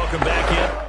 welcome back in.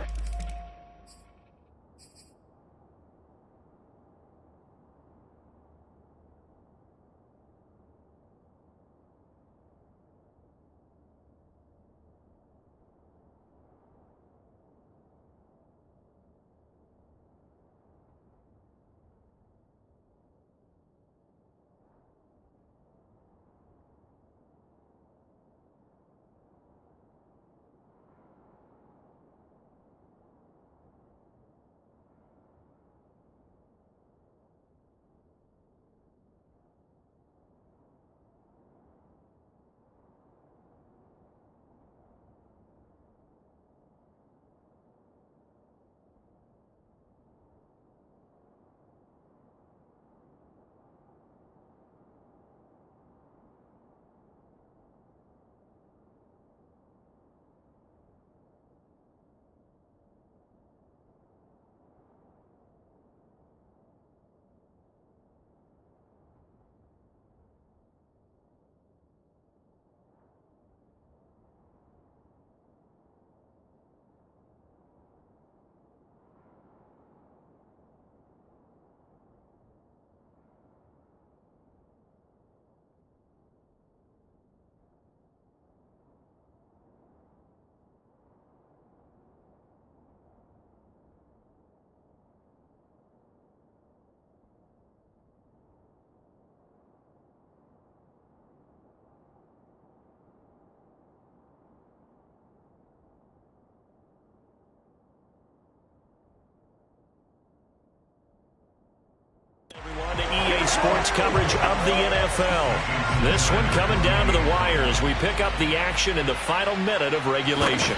Everyone to EA Sports coverage of the NFL. This one coming down to the wire as we pick up the action in the final minute of regulation.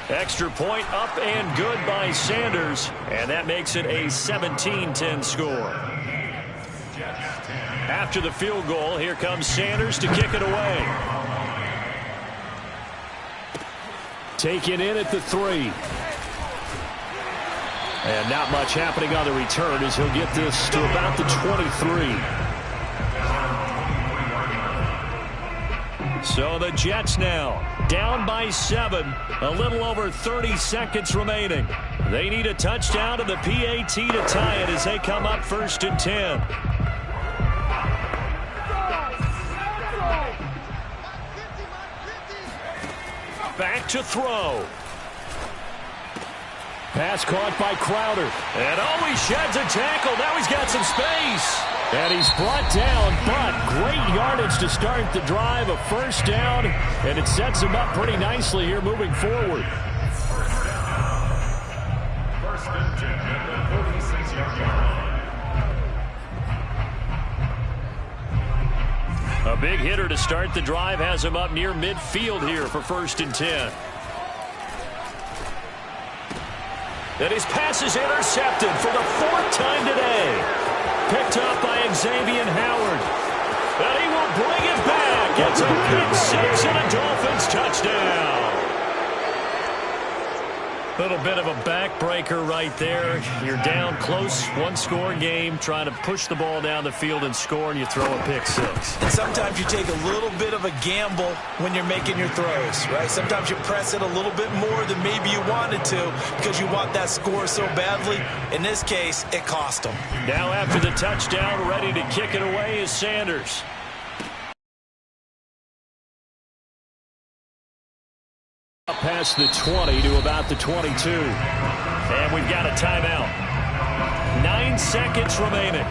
Extra point up and good by Sanders, and that makes it a 17-10 score. After the field goal, here comes Sanders to kick it away. Taken in at the 3. And not much happening on the return as he'll get this to about the 23. So the Jets now down by 7. A little over 30 seconds remaining. They need a touchdown to the PAT to tie it as they come up 1st and 10. Back to throw. Pass caught by Crowder. And he sheds a tackle. Now he's got some space. And he's brought down, but great yardage to start the drive. A first down, and it sets him up pretty nicely here moving forward. A big hitter to start the drive has him up near midfield here for 1st and 10. And his pass is intercepted for the 4th time today. Picked up by Xavier Howard. And he will bring it back. It's a pick 6 and a Dolphins touchdown. Little bit of a backbreaker right there. You're down close, 1-score game, trying to push the ball down the field and score, and you throw a pick 6. And sometimes you take a little bit of a gamble when you're making your throws, right? Sometimes you press it a little bit more than maybe you wanted to because you want that score so badly. In this case, it cost them. Now after the touchdown, ready to kick it away is Sanders. Past the 20 to about the 22. And we've got a timeout. 9 seconds remaining.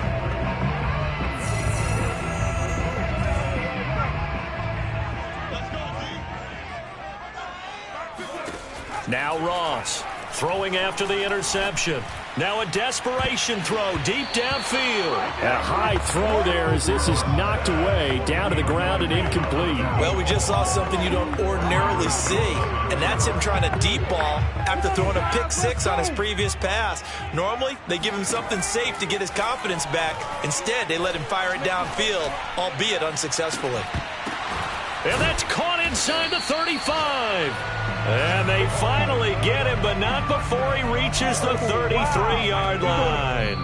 Now Ross throwing after the interception. Now a desperation throw deep downfield. A high throw there as this is knocked away down to the ground and incomplete. Well, we just saw something you don't ordinarily see, and that's him trying to deep ball after throwing a pick 6 on his previous pass. Normally, they give him something safe to get his confidence back. Instead, they let him fire it downfield, albeit unsuccessfully. And that's caught inside the 35. And they finally get him, but not before he reaches the 33-yard line.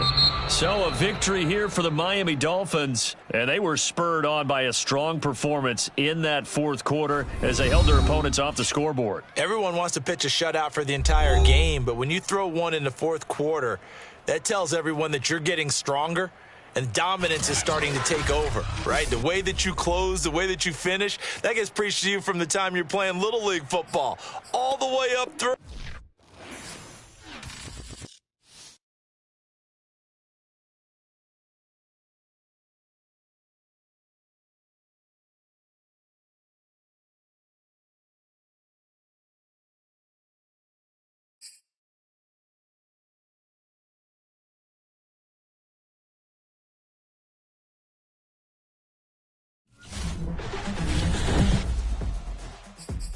So a victory here for the Miami Dolphins, and they were spurred on by a strong performance in that fourth quarter as they held their opponents off the scoreboard. Everyone wants to pitch a shutout for the entire game, but when you throw one in the fourth quarter, that tells everyone that you're getting stronger and dominance is starting to take over, right? The way that you close, the way that you finish, that gets preached to you from the time you're playing Little League football all the way up through.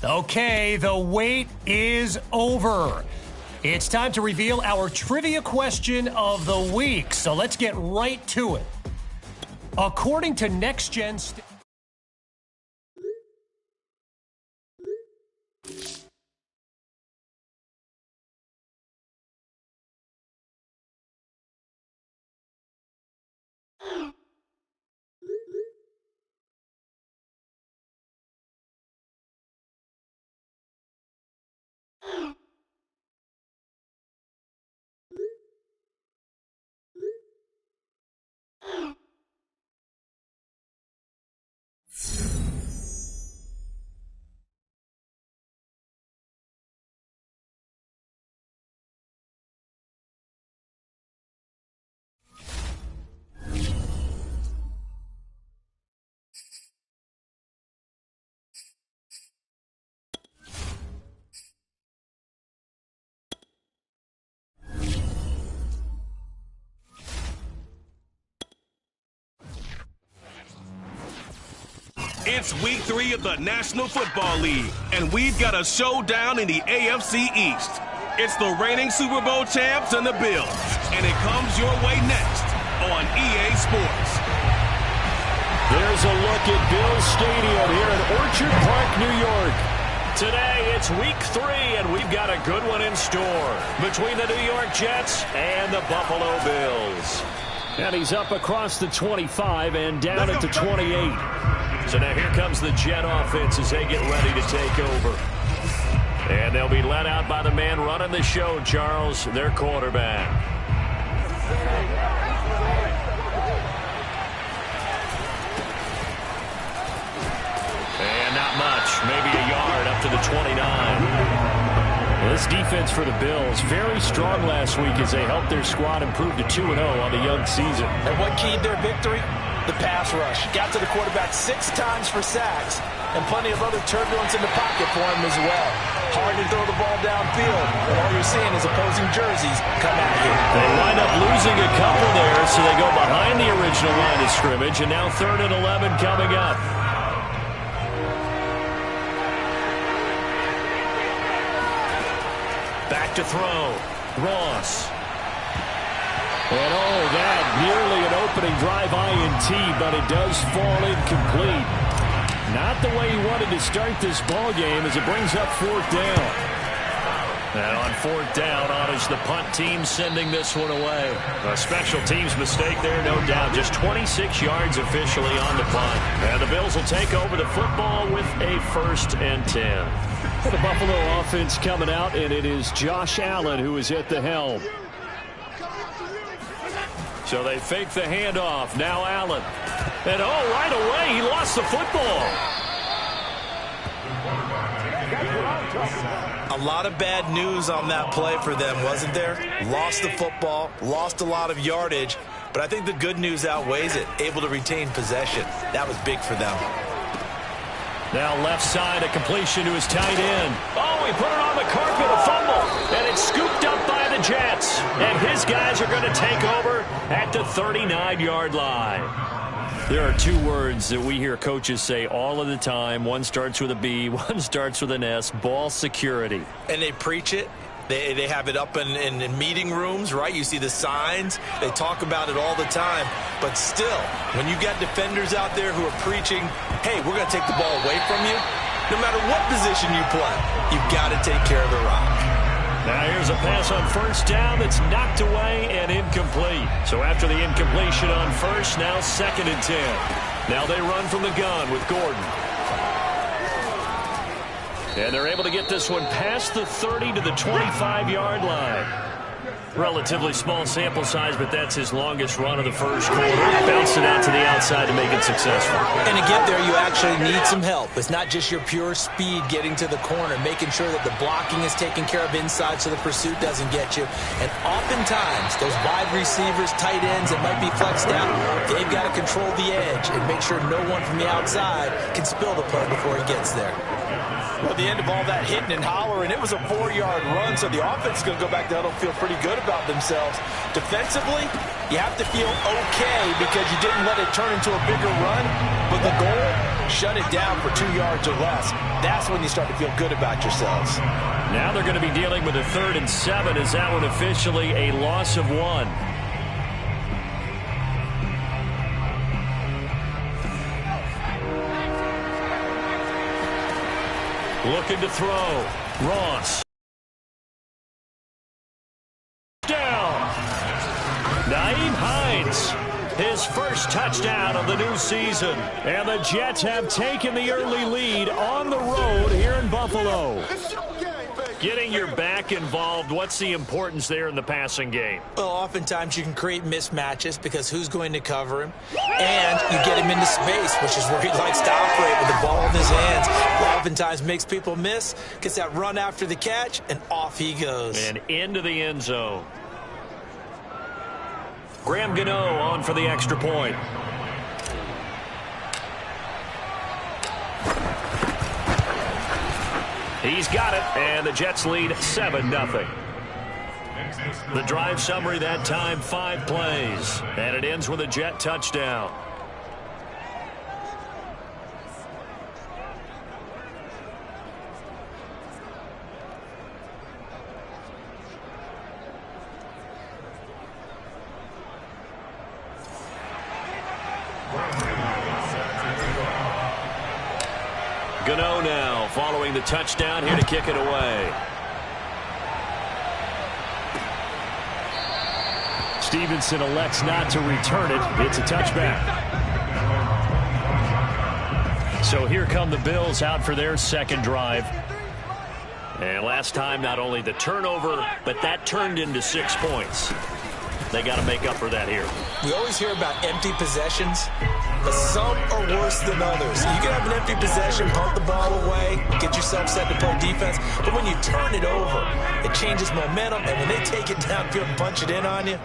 Okay, the wait is over. It's time to reveal our trivia question of the week, so let's get right to it. According to Next Gen... It's week 3 of the National Football League, and we've got a showdown in the AFC East. It's the reigning Super Bowl champs and the Bills, and it comes your way next on EA Sports. There's a look at Bills Stadium here in Orchard Park, New York. Today, it's week 3, and we've got a good one in store between the New York Jets and the Buffalo Bills. And he's up across the 25 and down at the 28. So now here comes the Jet offense as they get ready to take over. And they'll be led out by the man running the show, Charles, their quarterback. And not much, maybe a yard up to the 29. Well, this defense for the Bills, very strong last week as they helped their squad improve to 2-0 on the young season. And what keyed their victory? The pass rush. Got to the quarterback 6 times for sacks, and plenty of other turbulence in the pocket for him as well. Hard to throw the ball downfield, and all you're seeing is opposing jerseys come at you. They wind up losing a couple there, so they go behind the original line of scrimmage, and now 3rd and 11 coming up. Back to throw. Ross. And that nearly an opening drive INT, but it does fall incomplete. Not the way he wanted to start this ball game as it brings up 4th down. And on 4th down, honors the punt team sending this one away. A special teams mistake there, no doubt. Just 26 yards officially on the punt. And the Bills will take over the football with a 1st and 10. For the Buffalo offense coming out, and it is Josh Allen who is at the helm. So they fake the handoff. Now Allen. And right away, he lost the football. A lot of bad news on that play for them, wasn't there? Lost the football, lost a lot of yardage, but I think the good news outweighs it. Able to retain possession. That was big for them. Now left side, a completion to his tight end. He put it on the carpet, a fumble, and it's scooped up by the Jets. And his guys are going to take over at the 39-yard line. There are 2 words that we hear coaches say all of the time. One starts with a B, one starts with an S, ball security. And they preach it. They have it up in meeting rooms, right? You see the signs. They talk about it all the time. But still, when you got defenders out there who are preaching, hey, we're going to take the ball away from you, no matter what position you play, you've got to take care of the rock. Now here's a pass on first down that's knocked away and incomplete. So after the incompletion on first, now 2nd and 10. Now they run from the gun with Gordon. And they're able to get this one past the 30 to the 25-yard line. Relatively small sample size, but that's his longest run of the first quarter. Bounced it out to the outside to make it successful. And to get there, you actually need some help. It's not just your pure speed getting to the corner, making sure that the blocking is taken care of inside so the pursuit doesn't get you. And oftentimes, those wide receivers, tight ends that might be flexed out, they've got to control the edge and make sure no one from the outside can spill the play before he gets there. Well, at the end of all that hitting and hollering, it was a 4-yard run, so the offense is going to go back down and feel pretty good about themselves. Defensively, you have to feel okay because you didn't let it turn into a bigger run, but the goal, shut it down for 2 yards or less. That's when you start to feel good about yourselves. Now they're going to be dealing with a 3rd and 7 as that one officially a loss of 1. Looking to throw. Ross. Down. Nyheim Hines. His first touchdown of the new season. And the Jets have taken the early lead on the road here in Buffalo. Getting your back involved, what's the importance there in the passing game? Well, oftentimes you can create mismatches because who's going to cover him? And you get him into space, which is where he likes to operate with the ball in his hands. Oftentimes makes people miss, gets that run after the catch, and off he goes. And into the end zone. Graham Gano on for the extra point. He's got it, and the Jets lead 7-0. The drive summary that time, 5 plays. And it ends with a Jet touchdown. Gano now following the touchdown here to kick it away. Stevenson elects not to return it. It's a touchback. So here come the Bills out for their second drive. And last time, not only the turnover, but that turned into 6 points. They got to make up for that here. We always hear about empty possessions, but some are worse than others. You can have an empty possession, punt the ball away, get yourself set to play defense, but when you turn it over, it changes momentum, and when they take it downfield and punch it in on you,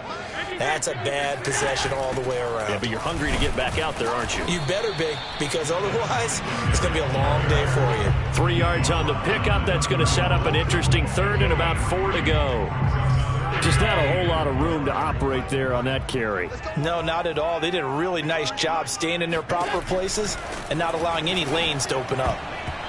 that's a bad possession all the way around. Yeah, but you're hungry to get back out there, aren't you? You better be, because otherwise, it's going to be a long day for you. 3 yards on the pickup. That's going to set up an interesting third and about 4 to go. Just not a whole lot of room to operate there on that carry. No, not at all. They did a really nice job staying in their proper places and not allowing any lanes to open up.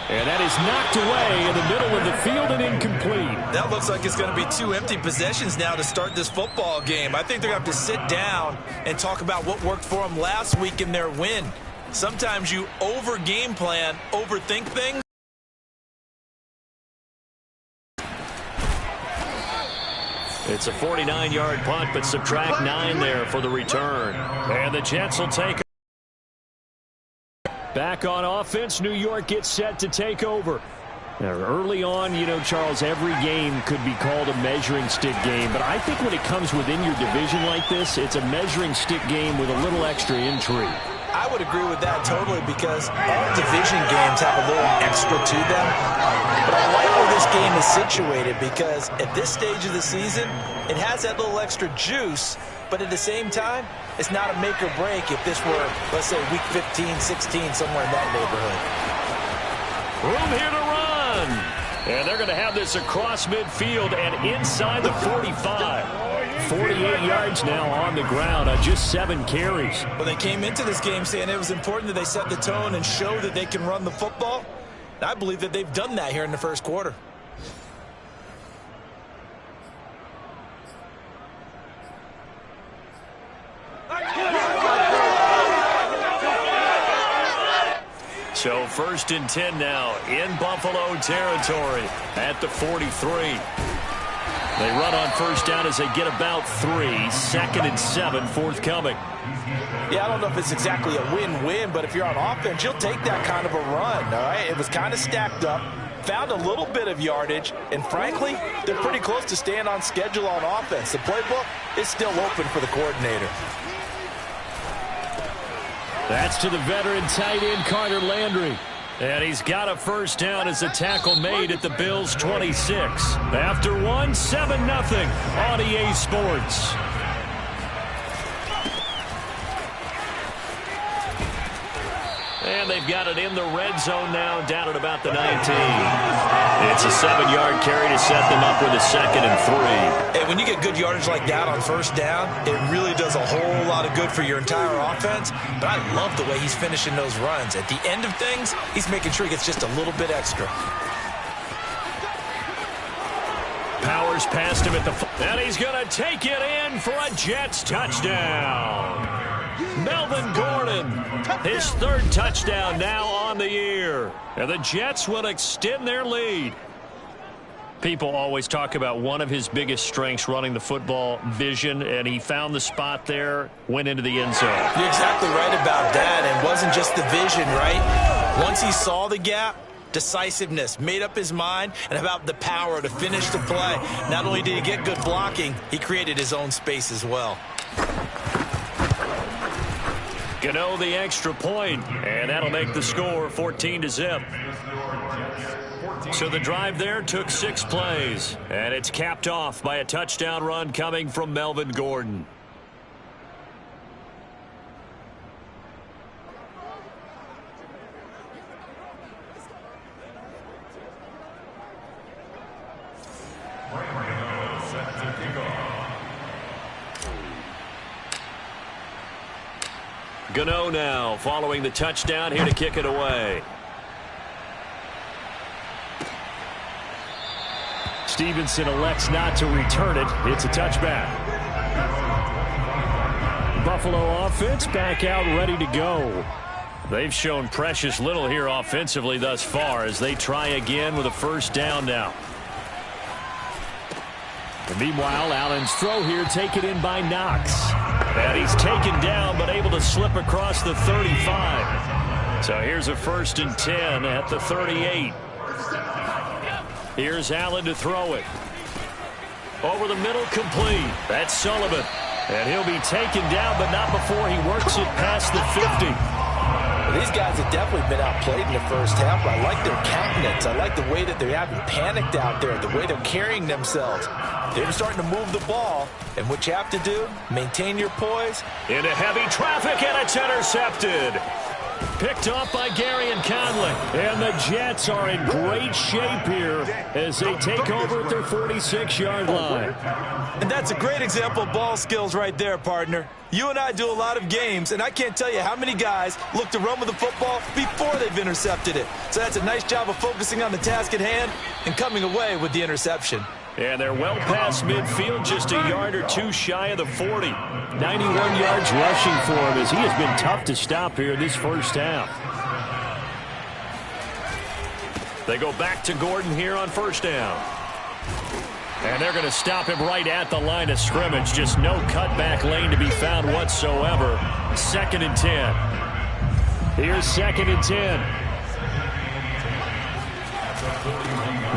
And that is knocked away in the middle of the field and incomplete. That looks like it's going to be 2 empty possessions now to start this football game. I think they're going to have to sit down and talk about what worked for them last week in their win. Sometimes you over-game plan, overthink things. It's a 49-yard punt, but subtract 9 there for the return. And the Jets will take it. Back on offense, New York gets set to take over. Now, early on, you know, Charles, every game could be called a measuring stick game. But I think when it comes within your division like this, it's a measuring stick game with a little extra intrigue. I would agree with that totally because all division games have a little extra to them. But I like where this game is situated because at this stage of the season, it has that little extra juice. But at the same time, it's not a make or break if this were, let's say, week 15, 16, somewhere in that neighborhood. Room here to run. And they're going to have this across midfield and inside the 45. 48 yards now on the ground on just 7 carries. Well, they came into this game saying it was important that they set the tone and show that they can run the football. And I believe that they've done that here in the first quarter. So 1st and 10 now in Buffalo territory at the 43. They run on first down as they get about 3. 2nd and 7 forthcoming. Yeah, I don't know if it's exactly a win-win, but if you're on offense, you'll take that kind of a run, all right? It was kind of stacked up, found a little bit of yardage, and frankly, they're pretty close to staying on schedule on offense. The playbook is still open for the coordinator. That's to the veteran tight end, Carter Landry. And he's got a first down as a tackle made at the Bills' 26. After 1, 7-0 on EA Sports. And they've got it in the red zone now, down at about the 19. It's a 7-yard carry to set them up with a 2nd and 3. And when you get good yardage like that on first down, it really does a whole lot of good for your entire offense. But I love the way he's finishing those runs. At the end of things, he's making sure he gets just a little bit extra. Powers past him at the... And he's going to take it in for a Jets touchdown. Melvin Gordon, his 3rd touchdown now on the year. And the Jets will extend their lead. People always talk about one of his biggest strengths running the football, vision, and he found the spot there, went into the end zone. You're exactly right about that. And it wasn't just the vision, right? Once he saw the gap, decisiveness, made up his mind, and about the power to finish the play. Not only did he get good blocking, he created his own space as well. Gano the extra point, and that'll make the score 14-0. So the drive there took 6 plays, and it's capped off by a touchdown run coming from Melvin Gordon. Gano now following the touchdown, here to kick it away. Stevenson elects not to return it. It's a touchback. Buffalo offense back out ready to go. They've shown precious little here offensively thus far as they try again with a first down now. And meanwhile, Allen's throw here taken in by Knox. And he's taken down but able to slip across the 35. So here's a 1st and 10 at the 38. Here's Allen to throw it. Over the middle, complete. That's Sullivan. And he'll be taken down, but not before he works it past the 50. Well, these guys have definitely been outplayed in the first half, but I like their countenance. I like the way that they haven't panicked out there, the way they're carrying themselves. They're starting to move the ball, and what you have to do, maintain your poise. Into heavy traffic, and it's intercepted. Picked off by Gary and Conley. And the Jets are in great shape here as they take over at their 46-yard line. And that's a great example of ball skills right there, partner. You and I do a lot of games, and I can't tell you how many guys look to run with the football before they've intercepted it. So that's a nice job of focusing on the task at hand and coming away with the interception. And they're well past midfield, just a yard or two shy of the 40. 91 yards rushing for him as he has been tough to stop here this first half. They go back to Gordon here on first down. And they're going to stop him right at the line of scrimmage. Just no cutback lane to be found whatsoever. 2nd and 10. Here's 2nd and 10.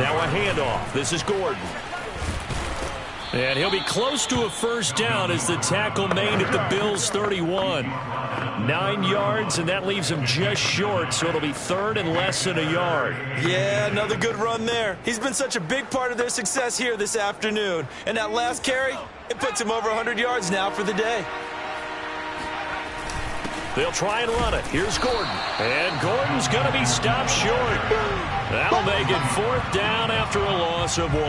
Now a handoff. This is Gordon. And he'll be close to a first down as the tackle made at the Bills' 31. 9 yards, and that leaves him just short, so it'll be 3rd and less than a yard. Yeah, another good run there. He's been such a big part of their success here this afternoon. And that last carry, it puts him over 100 yards now for the day. They'll try and run it. Here's Gordon. And Gordon's going to be stopped short. That'll make it 4th down after a loss of 1.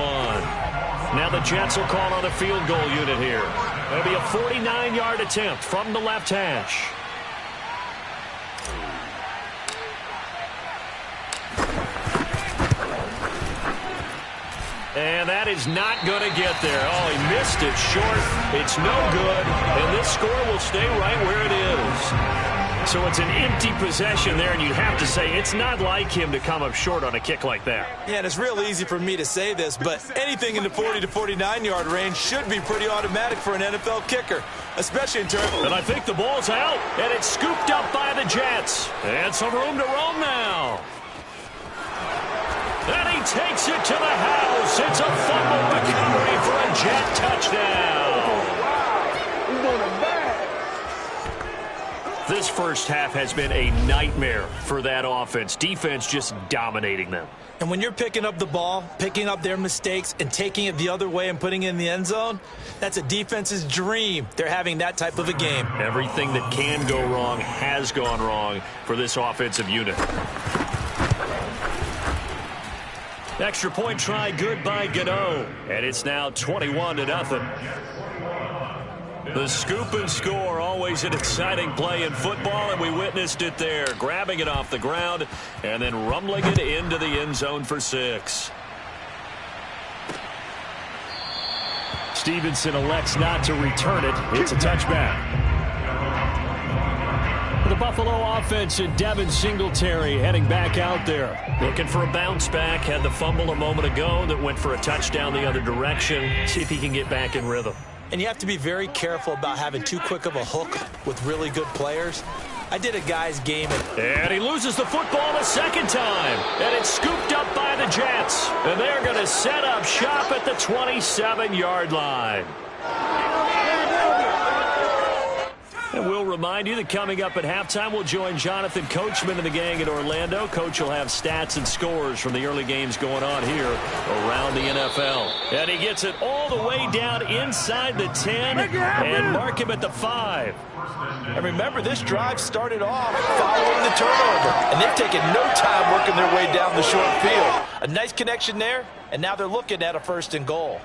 Now the Jets will call on a field goal unit here. It'll be a 49-yard attempt from the left hash. And that is not going to get there. Oh, he missed it short. It's no good. And this score will stay right where it is. So it's an empty possession there, and you have to say it's not like him to come up short on a kick like that. Yeah, and it's real easy for me to say this, but anything in the 40 to 49-yard range should be pretty automatic for an NFL kicker, especially in terms of... And I think the ball's out, and it's scooped up by the Jets. And some room to roam now. And he takes it to the house. It's a fumble recovery for a Jet touchdown. This first half has been a nightmare for that offense. Defense just dominating them. And when you're picking up the ball, picking up their mistakes, and taking it the other way and putting it in the end zone, that's a defense's dream. They're having that type of a game. Everything that can go wrong has gone wrong for this offensive unit. Extra point try good by Gano. And it's now 21-0. The scoop and score, always an exciting play in football, and we witnessed it there. Grabbing it off the ground and then rumbling it into the end zone for 6. Stevenson elects not to return it. It's a touchback. The Buffalo offense and Devin Singletary heading back out there. Looking for a bounce back. Had the fumble a moment ago that went for a touchdown the other direction. See if he can get back in rhythm. And you have to be very careful about having too quick of a hook with really good players. I did a guy's game. And he loses the football a second time. And it's scooped up by the Jets. And they're going to set up shop at the 27-yard line. And we'll remind you that coming up at halftime, we'll join Jonathan Coachman and the gang in Orlando. Coach will have stats and scores from the early games going on here around the NFL. And he gets it all the way down inside the 10 and mark him at the 5. And remember, this drive started off following the turnover. And they've taken no time working their way down the short field. A nice connection there, and now they're looking at a 1st and goal.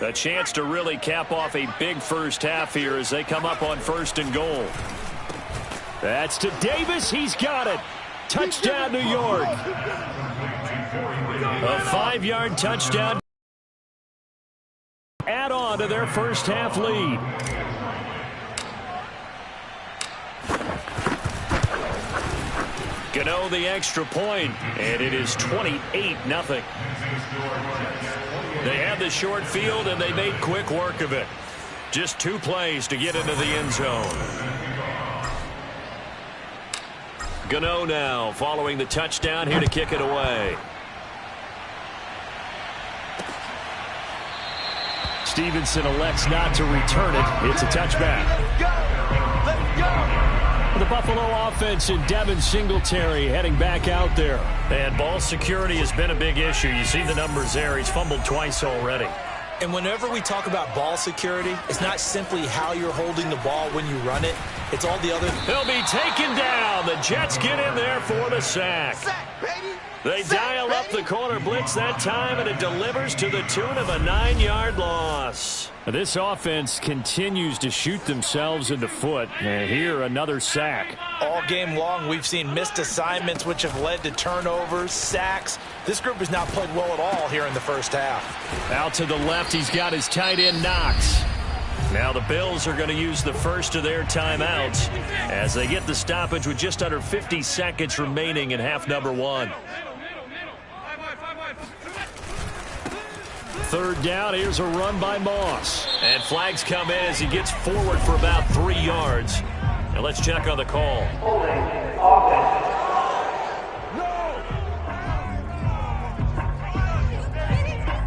A chance to really cap off a big first half here as they come up on 1st and goal. That's to Davis. He's got it. Touchdown, New York. A 5-yard touchdown. Add on to their first half lead. Gano the extra point, and it is 28-0. They had the short field, and they made quick work of it. Just 2 plays to get into the end zone. Gano now following the touchdown here to kick it away. Stevenson elects not to return it. It's a touchback. The Buffalo offense and Devin Singletary heading back out there. And ball security has been a big issue. You see the numbers there. He's fumbled twice already. And whenever we talk about ball security, it's not simply how you're holding the ball when you run it. It's all the other... He'll be taken down. The Jets get in there for the sack. They dial up the corner blitz that time, and it delivers to the tune of a 9-yard loss. This offense continues to shoot themselves in the foot. And here, another sack. All game long, we've seen missed assignments, which have led to turnovers, sacks. This group has not played well at all here in the first half. Out to the left, he's got his tight end, Knox. Now the Bills are going to use the first of their timeouts as they get the stoppage with just under 50 seconds remaining in half number 1. 3rd down, here's a run by Moss. And flags come in as he gets forward for about 3 yards. And let's check on the call.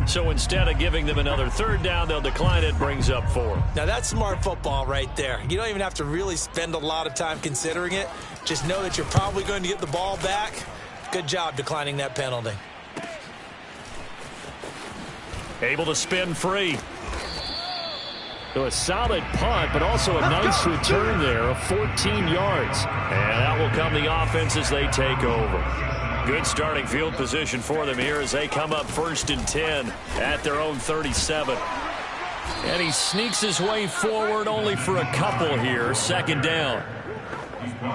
So instead of giving them another 3rd down, they'll decline it, brings up 4. Now that's smart football right there. You don't even have to really spend a lot of time considering it. Just know that you're probably going to get the ball back. Good job declining that penalty. Able to spin free. So a solid punt, but also a nice return there of 14 yards. And that will come the offense as they take over. Good starting field position for them here as they come up 1st and 10 at their own 37. And he sneaks his way forward only for a couple here. 2nd down.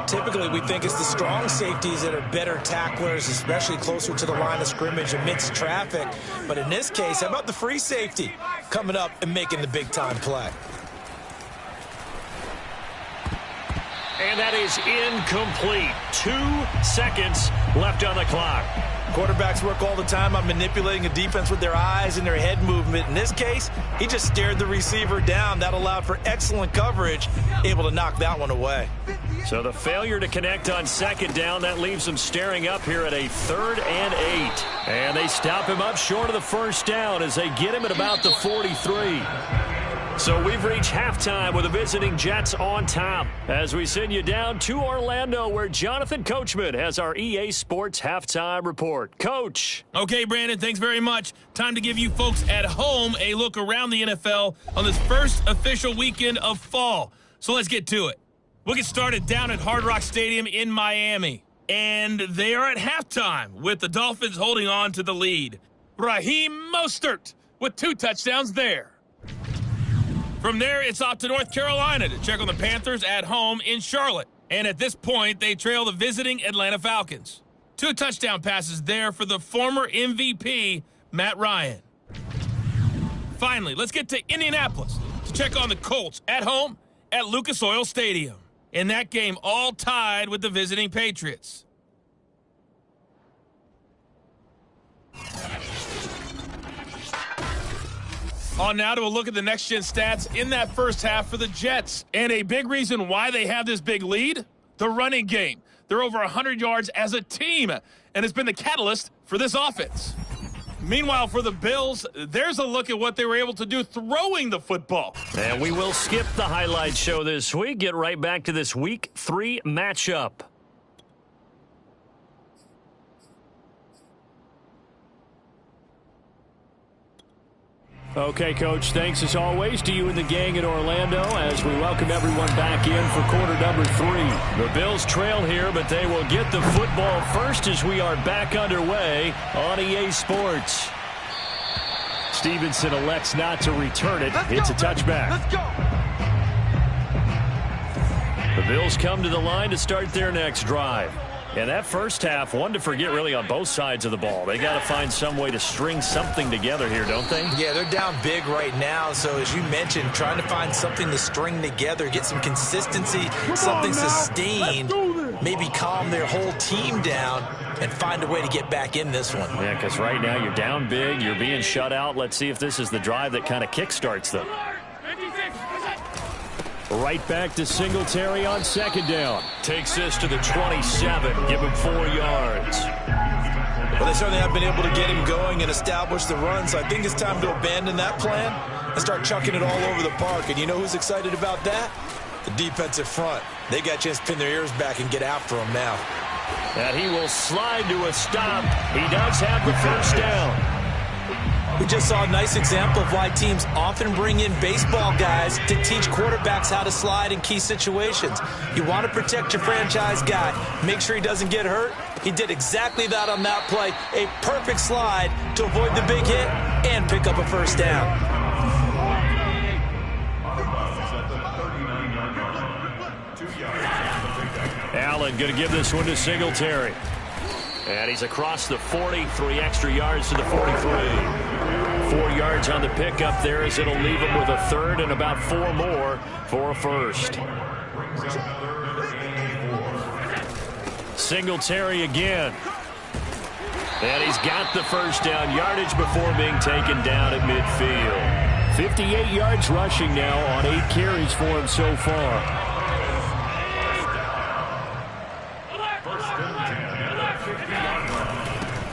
Typically, we think it's the strong safeties that are better tacklers, especially closer to the line of scrimmage amidst traffic. But in this case, how about the free safety coming up and making the big-time play? And that is incomplete. 2 seconds left on the clock. Quarterbacks work all the time on manipulating a defense with their eyes and their head movement. In this case, he just stared the receiver down. That allowed for excellent coverage, able to knock that one away. So the failure to connect on second down, that leaves them staring up here at a 3rd and 8. And they stop him up short of the first down as they get him at about the 43. So we've reached halftime with the visiting Jets on top as we send you down to Orlando where Jonathan Coachman has our EA Sports Halftime Report. Coach. Okay, Brandon, thanks very much. Time to give you folks at home a look around the NFL on this first official weekend of fall. So let's get to it. We'll get started down at Hard Rock Stadium in Miami. And they are at halftime with the Dolphins holding on to the lead. Raheem Mostert with 2 touchdowns there. From there, it's off to North Carolina to check on the Panthers at home in Charlotte. And at this point, they trail the visiting Atlanta Falcons. 2 touchdown passes there for the former MVP, Matt Ryan. Finally, let's get to Indianapolis to check on the Colts at home at Lucas Oil Stadium. In that game, all tied with the visiting Patriots. On now to a look at the next-gen stats in that first half for the Jets. And a big reason why they have this big lead, the running game. They're over 100 yards as a team, and it's been the catalyst for this offense. Meanwhile, for the Bills, there's a look at what they were able to do throwing the football. And we will skip the highlight show this week. Get right back to this Week 3 matchup. Okay, Coach, thanks as always to you and the gang in Orlando as we welcome everyone back in for quarter number 3. The Bills trail here, but they will get the football first as we are back underway on EA Sports. Stevenson elects not to return it. It's a touchback. Let's go. The Bills come to the line to start their next drive. And that first half, one to forget really on both sides of the ball. They got to find some way to string something together here, don't they? Yeah, they're down big right now. So as you mentioned, trying to find something to string together, get some consistency, something sustained, maybe calm their whole team down and find a way to get back in this one. Yeah, because right now you're down big, you're being shut out. Let's see if this is the drive that kind of kickstarts them. Right back to Singletary on second down. Takes this to the 27. Give him 4 yards. Well, they certainly have been able to get him going and establish the run, so I think it's time to abandon that plan and start chucking it all over the park. And you know who's excited about that? The defensive front. They got a chance to pin their ears back and get after him now. And he will slide to a stop. He does have the first down. We just saw a nice example of why teams often bring in baseball guys to teach quarterbacks how to slide in key situations. You want to protect your franchise guy. Make sure he doesn't get hurt. He did exactly that on that play. A perfect slide to avoid the big hit and pick up a first down. Allen going to give this one to Singletary. And he's across the 40, 3 extra yards to the 43. 4 yards on the pickup there as it'll leave him with a third and about 4 more for a first. Singletary again. And he's got the first down yardage before being taken down at midfield. 58 yards rushing now on 8 carries for him so far.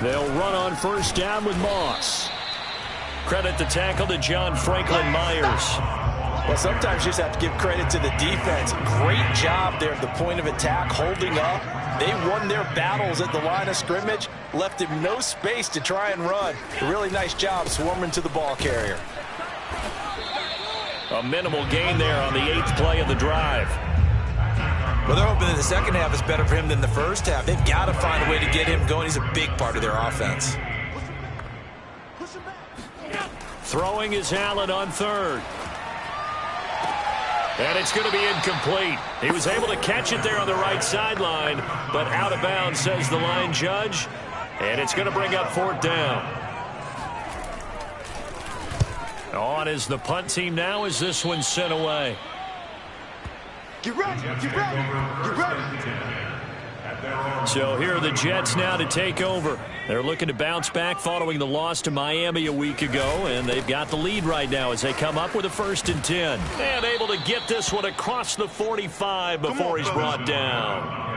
They'll run on first down with Moss. Credit the tackle to John Franklin Myers. Well, sometimes you just have to give credit to the defense. Great job there at the point of attack, holding up. They won their battles at the line of scrimmage, left him no space to try and run. A really nice job swarming to the ball carrier. A minimal gain there on the 8th play of the drive. Well, they're hoping that the second half is better for him than the first half. They've got to find a way to get him going. He's a big part of their offense. Throwing is Allen on third. And it's going to be incomplete. He was able to catch it there on the right sideline, but out of bounds, says the line judge. And it's going to bring up 4th down. On is the punt team now as this one's sent away. Get ready. Get ready. Get ready. So here are the Jets now to take over. They're looking to bounce back following the loss to Miami a week ago, and they've got the lead right now as they come up with a 1st and 10. And able to get this one across the 45 before he's brought down.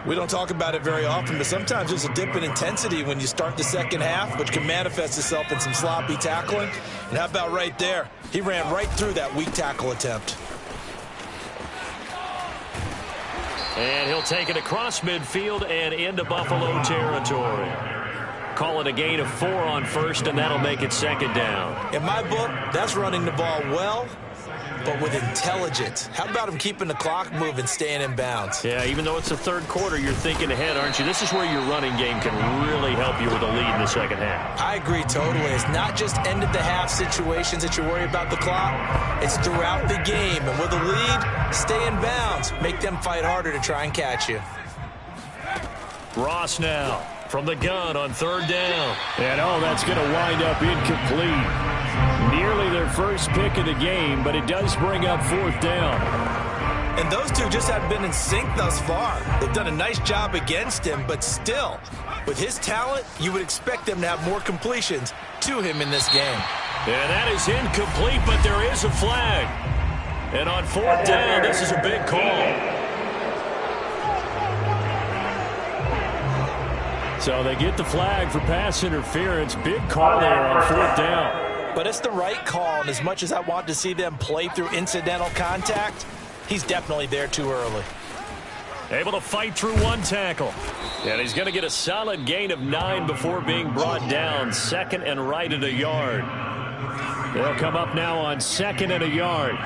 We don't talk about it very often, but sometimes there's a dip in intensity when you start the second half, which can manifest itself in some sloppy tackling. And how about right there? He ran right through that weak tackle attempt. And he'll take it across midfield and into Buffalo territory. Call it a gain of 4 on 1st, and that'll make it 2nd down. In my book, that's running the ball well, but with intelligence. How about him keeping the clock moving, staying in bounds? Yeah, even though it's the 3rd quarter, you're thinking ahead, aren't you? This is where your running game can really help you with a lead in the 2nd half. I agree totally. It's not just end-of-the-half situations that you worry about the clock. It's throughout the game. And with a lead, stay in bounds. Make them fight harder to try and catch you. Ross now from the gun on 3rd down. And, that's going to wind up incomplete. Nearly their first pick of the game, but it does bring up 4th down. And those two just haven't been in sync thus far. They've done a nice job against him, but still, with his talent, you would expect them to have more completions to him in this game. And that is incomplete, but there is a flag. And on 4th down, this is a big call. So they get the flag for pass interference. Big call there on 4th down. But it's the right call, and as much as I want to see them play through incidental contact, he's definitely there too early. Able to fight through one tackle. And he's going to get a solid gain of 9 before being brought down. 2nd and right at a yard. They'll come up now on 2nd and a yard.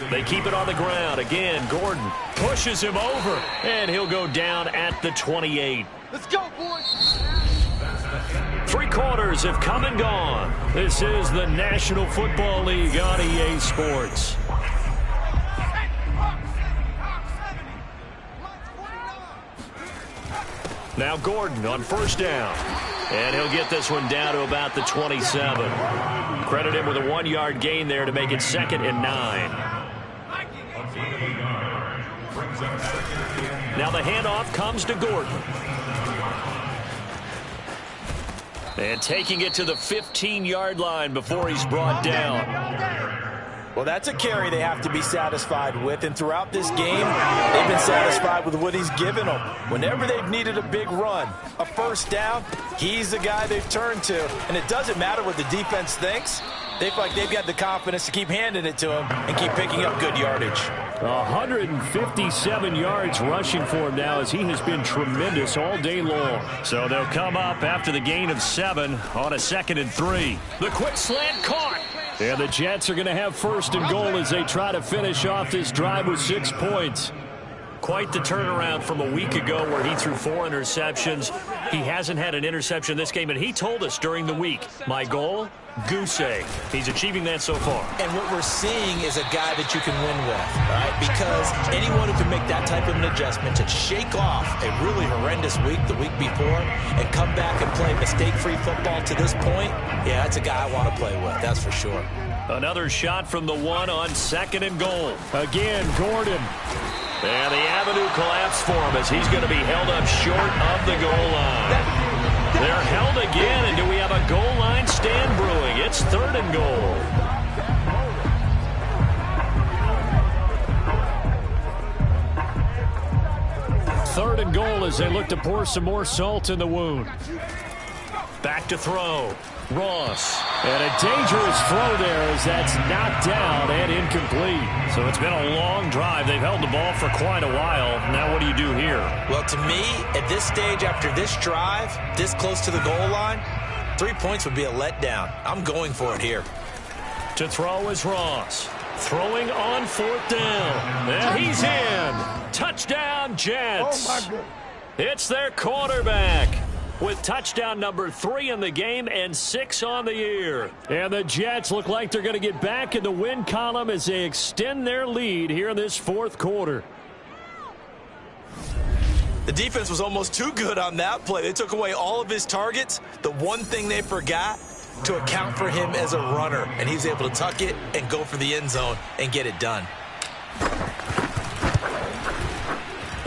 They keep it on the ground. Again, Gordon pushes him over, and he'll go down at the 28. Let's go, boys. 3 quarters have come and gone. This is the National Football League on EA Sports. Now Gordon on 1st down. And he'll get this one down to about the 27. Credit him with a 1-yard gain there to make it 2nd and 9. Now the handoff comes to Gordon. And taking it to the 15-yard line before he's brought down. Well, that's a carry they have to be satisfied with, and throughout this game, they've been satisfied with what he's given them. Whenever they've needed a big run, a 1st down, he's the guy they've turned to. And it doesn't matter what the defense thinks. They feel like they've got the confidence to keep handing it to him and keep picking up good yardage. 157 yards rushing for him now as he has been tremendous all day long. So they'll come up after the gain of 7 on a 2nd and 3. The quick slant caught. And the Jets are going to have 1st and goal as they try to finish off this drive with 6 points. Quite the turnaround from a week ago where he threw 4 interceptions. He hasn't had an interception this game, and he told us during the week, my goal, goose egg. He's achieving that so far. And what we're seeing is a guy that you can win with, right? Because anyone who can make that type of an adjustment to shake off a really horrendous week the week before and come back and play mistake-free football to this point, yeah, that's a guy I want to play with, that's for sure. Another shot from the 1 on 2nd and goal. Again, Gordon. And the avenue collapsed for him as he's going to be held up short of the goal line. They're held again, and do we have a goal line stand brewing? It's 3rd and goal. Third and goal as they look to pour some more salt in the wound. Back to throw. Ross. And a dangerous throw there as that's knocked down and incomplete. So it's been a long drive. They've held the ball for quite a while. Now what do you do here? Well, to me, at this stage after this drive, this close to the goal line, 3 points would be a letdown. I'm going for it here. To throw is Ross. Throwing on 4th down. And he's in. Touchdown, Jets. Oh, my God. It's their quarterback with touchdown number 3 in the game and 6 on the year. And the Jets look like they're going to get back in the win column as they extend their lead here in this 4th quarter. The defense was almost too good on that play. They took away all of his targets. The one thing they forgot, to account for him as a runner. And he's able to tuck it and go for the end zone and get it done.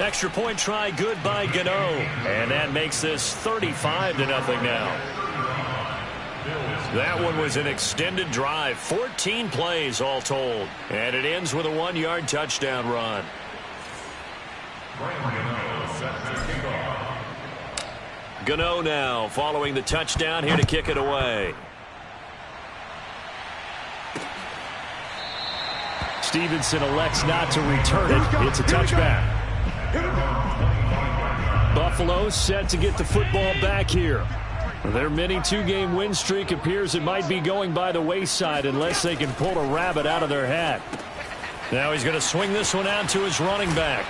Extra point try good by Gano. And that makes this 35-0 now. That one was an extended drive. 14 plays all told. And it ends with a 1-yard touchdown run. Gano now following the touchdown here to kick it away. Stevenson elects not to return it. It's a touchback. Buffalo set to get the football back here. Their mini 2-game win streak appears it might be going by the wayside unless they can pull a rabbit out of their hat. Now he's going to swing this one out to his running back.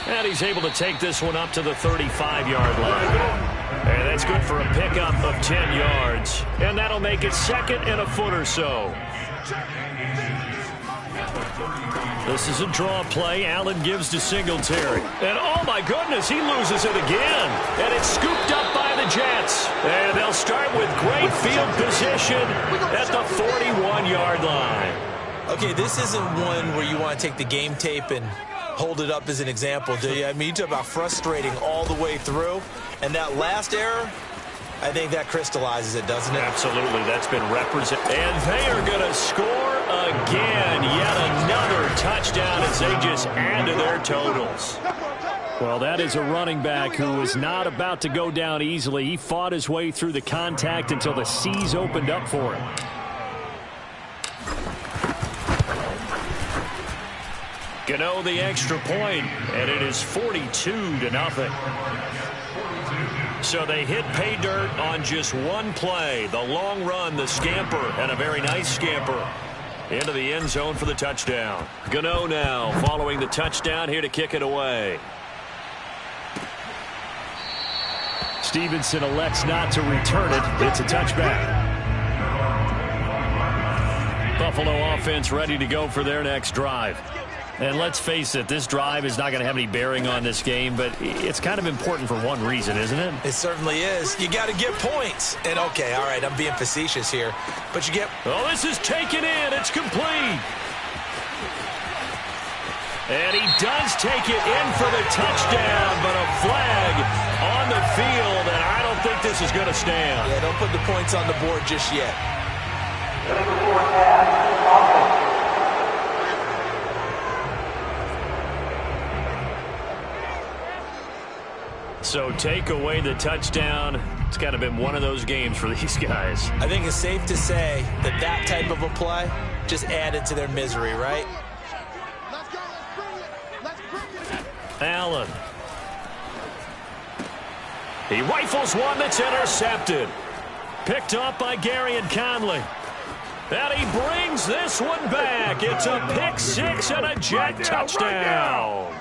And he's able to take this one up to the 35-yard line. And that's good for a pickup of 10 yards. And that'll make it 2nd and a foot or so. This is a draw play. Allen gives to Singletary. And oh my goodness, he loses it again. And it's scooped up by the Jets. And they'll start with great field position at the 41-yard line. Okay, this isn't one where you want to take the game tape and hold it up as an example, do you? I mean, you talk about frustrating all the way through. And that last error, I think that crystallizes it, doesn't it? Absolutely. That's been represented. And they are going to score again. Yet another touchdown as they just add to their totals. Well, that is a running back who was not about to go down easily. He fought his way through the contact until the seas opened up for him. Gano the extra point, and it is 42-0. So they hit pay dirt on just one play. The long run, the scamper, and a very nice scamper into the end zone for the touchdown. Gano now following the touchdown here to kick it away. Stevenson elects not to return it. It's a touchback. Buffalo offense ready to go for their next drive. And let's face it, this drive is not going to have any bearing on this game, but it's kind of important for one reason, isn't it? It certainly is. You got to get points. And, okay, all right, I'm being facetious here, but you get... Oh, this is taken in. It's complete. And he does take it in for the touchdown, but a flag on the field, and I don't think this is going to stand. Yeah, don't put the points on the board just yet. So take away the touchdown. It's kind of been one of those games for these guys. I think it's safe to say that that type of a play just added to their misery, right? Let's go. Let's bring it. Allen. He rifles one that's intercepted. Picked up by Gary and Conley. And he brings this one back. It's a pick six and a Jet touchdown.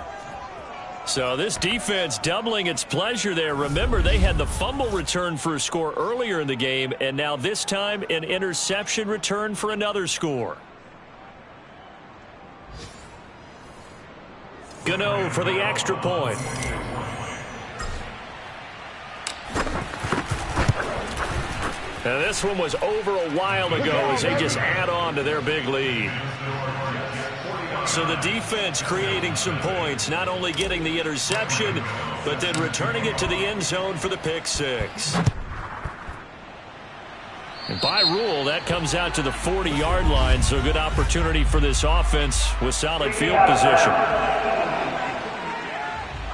So this defense doubling its pleasure there. Remember, they had the fumble return for a score earlier in the game, and now this time an interception return for another score. Gano for the extra point. Now this one was over a while ago as they just add on to their big lead. So the defense creating some points, not only getting the interception, but then returning it to the end zone for the pick six. And by rule, that comes out to the 40-yard line, so good opportunity for this offense with solid field position.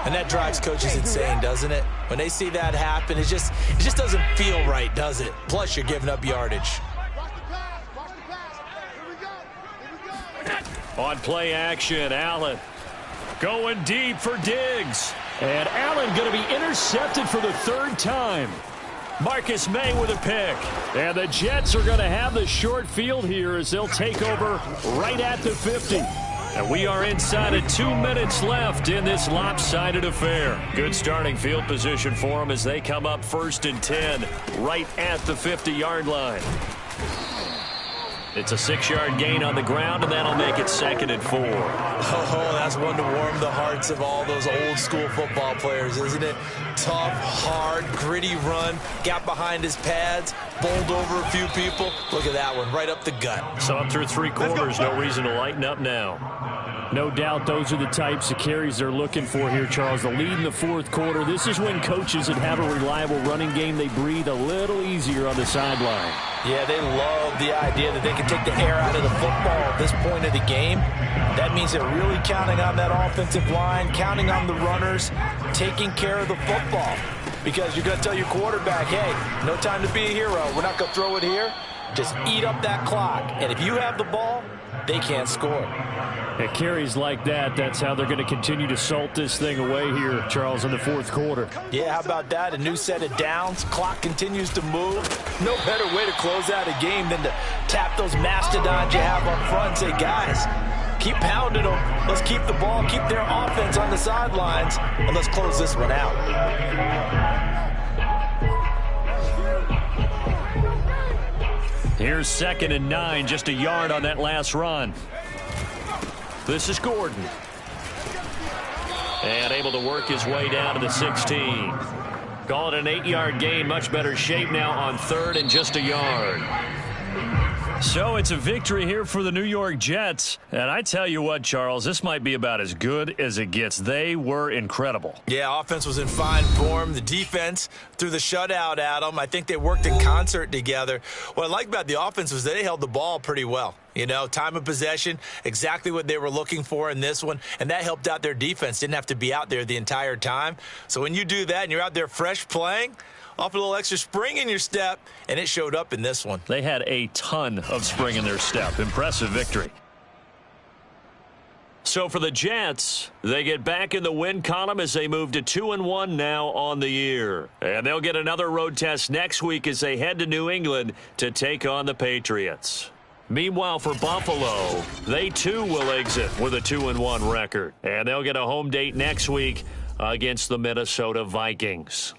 And that drives coaches insane, doesn't it? When they see that happen, it just doesn't feel right, does it? Plus, you're giving up yardage. On play action, Allen going deep for Diggs. And Allen going to be intercepted for the third time. Marcus May with a pick. And the Jets are going to have the short field here as they'll take over right at the 50. And we are inside of 2 minutes left in this lopsided affair. Good starting field position for them as they come up 1st and 10 right at the 50-yard line. It's a 6-yard gain on the ground, and that'll make it 2nd and 4. Oh, that's one to warm the hearts of all those old-school football players, isn't it? Tough, hard, gritty run, got behind his pads, bowled over a few people. Look at that one, right up the gut. So up through 3 quarters, no reason to lighten up now. No doubt those are the types of carries they're looking for here, Charles. The lead in the fourth quarter. This is when coaches that have a reliable running game, they breathe a little easier on the sideline. Yeah, they love the idea that they can take the air out of the football at this point of the game. That means they're really counting on that offensive line, counting on the runners, taking care of the football. Because you're going to tell your quarterback, hey, no time to be a hero. We're not going to throw it here. Just eat up that clock. And if you have the ball, they can't score. It carries like that. That's how they're going to continue to salt this thing away here, Charles, in the fourth quarter. Yeah, how about that? A new set of downs. Clock continues to move. No better way to close out a game than to tap those mastodons you have up front and say, guys, keep pounding them. Let's keep the ball, keep their offense on the sidelines, and let's close this one out. Here's 2nd and 9, just a yard on that last run. This is Gordon. And able to work his way down to the 16. Call it an 8-yard gain. Much better shape now on 3rd and just a yard. So it's a victory here for the New York Jets. And I tell you what, Charles, this might be about as good as it gets. They were incredible. Yeah, offense was in fine form. The defense threw the shutout at them. I think they worked in concert together. What I like about the offense was they held the ball pretty well. You know, time of possession, exactly what they were looking for in this one, and that helped out their defense. Didn't have to be out there the entire time. So when you do that and you're out there fresh playing, off a little extra spring in your step, and it showed up in this one. They had a ton of spring in their step. Impressive victory. So for the Jets, they get back in the win column as they move to 2-1 now on the year. And they'll get another road test next week as they head to New England to take on the Patriots. Meanwhile, for Buffalo, they too will exit with a 2-1 record. And they'll get a home date next week against the Minnesota Vikings.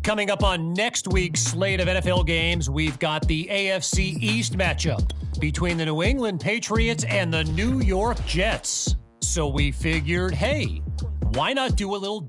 Coming up on next week's slate of NFL games, we've got the AFC East matchup between the New England Patriots and the New York Jets. So we figured, hey, why not do a little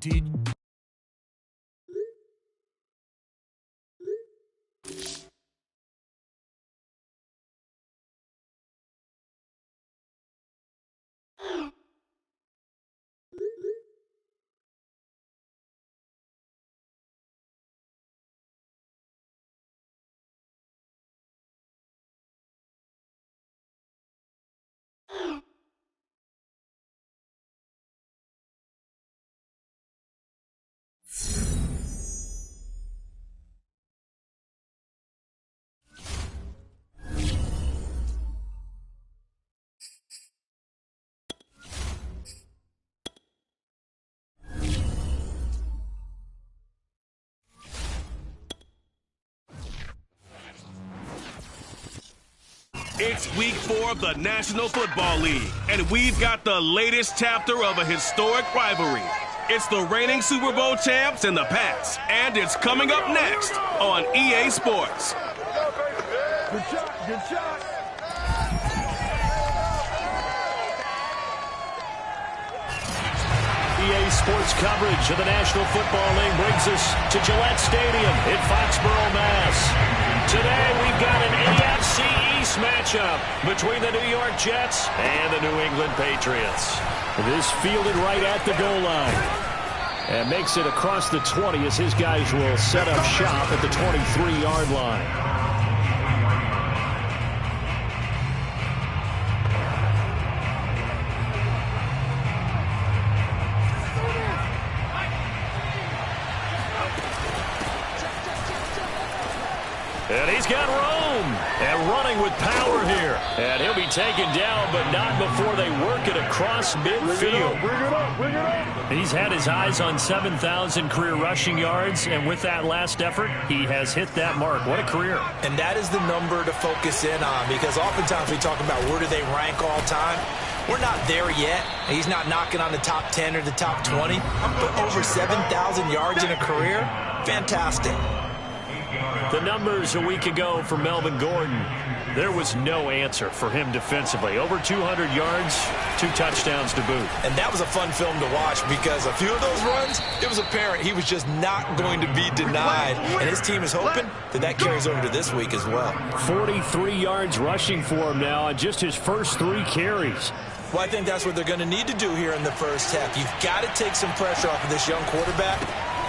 It's week 4 of the National Football League, and we've got the latest chapter of a historic rivalry. It's the reigning Super Bowl champs and the Pats, and it's coming up next on EA Sports. Good shot, good shot. EA Sports coverage of the National Football League brings us to Gillette Stadium in Foxborough, Mass. Today we've got an AFC East matchup between the New York Jets and the New England Patriots. This fielded right at the goal line. And makes it across the 20 as his guys will set up shop at the 23-yard line. And he's got room. And running with power here. And he'll be taken down, but not before they work it across midfield. Bring it up, bring it up. He's had his eyes on 7,000 career rushing yards, and with that last effort, he has hit that mark. What a career. And that is the number to focus in on, because oftentimes we talk about where do they rank all time. We're not there yet. He's not knocking on the top 10 or the top 20. But over 7,000 yards in a career, fantastic. The numbers a week ago for Melvin Gordon, there was no answer for him defensively. Over 200 yards, 2 touchdowns to boot. And that was a fun film to watch, because a few of those runs, it was apparent he was just not going to be denied. And his team is hoping that that carries over to this week as well. 43 yards rushing for him now on just his first 3 carries. Well, I think that's what they're going to need to do here in the first half. You've got to take some pressure off of this young quarterback,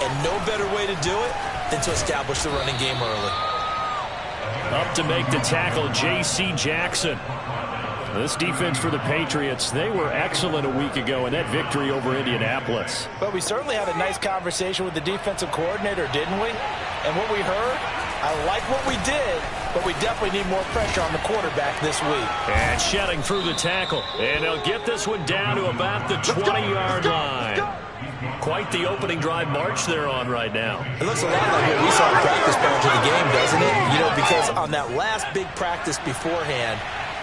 and no better way to do it than to establish the running game early. Up to make the tackle, J.C. Jackson. This defense for the Patriots, they were excellent a week ago in that victory over Indianapolis. But we certainly had a nice conversation with the defensive coordinator, didn't we? And what we heard, I like what we did, but we definitely need more pressure on the quarterback this week. And shedding through the tackle. And they'll get this one down to about the 20-yard line. Quite the opening drive march they're on right now. It looks a lot like what we saw in practice prior to the game, doesn't it? You know, because on that last big practice beforehand,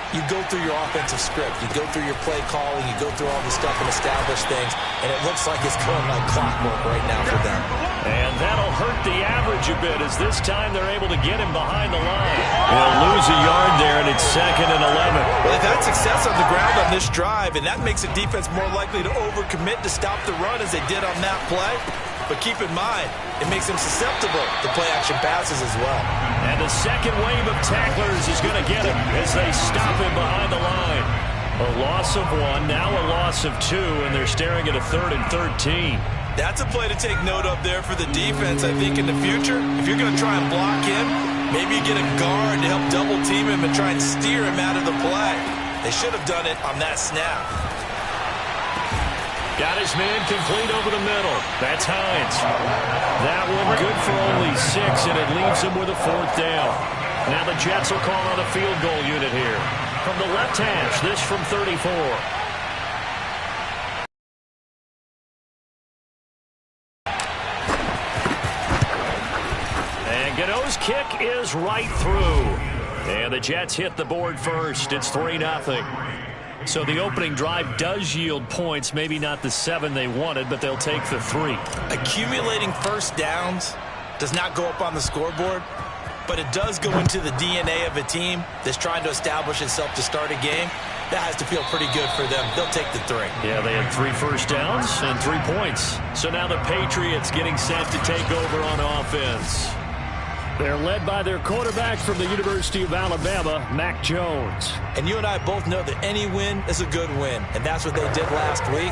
you go through your offensive script, you go through your play calling, you go through all this stuff and establish things, and it looks like it's going like clockwork right now for them. And that'll hurt the average a bit, as this time they're able to get him behind the line. They'll lose a yard there, and it's 2nd and 11. Well, they've had success on the ground on this drive, and that makes a defense more likely to overcommit to stop the run as they did on that play. But keep in mind, it makes them susceptible to play-action passes as well. And the second wave of tacklers is going to get him as they stop him behind the line. A loss of 1, now a loss of 2, and they're staring at a 3rd and 13. That's a play to take note of there for the defense, I think, in the future. If you're going to try and block him, maybe you get a guard to help double-team him and try and steer him out of the play. They should have done it on that snap. Got his man complete over the middle. That's Hines. That one good for only 6, and it leaves him with a 4th down. Now the Jets will call on a field goal unit here. From the left hash, this from 34. And Gano's kick is right through. And the Jets hit the board first. It's 3-0. So the opening drive does yield points, maybe not the 7 they wanted, but they'll take the 3. Accumulating first downs does not go up on the scoreboard, but it does go into the DNA of a team that's trying to establish itself to start a game. That has to feel pretty good for them. They'll take the 3. Yeah, they had 3 first downs and 3 points. So now the Patriots getting set to take over on offense. They're led by their quarterback from the University of Alabama, Mac Jones. And you and I both know that any win is a good win, and that's what they did last week,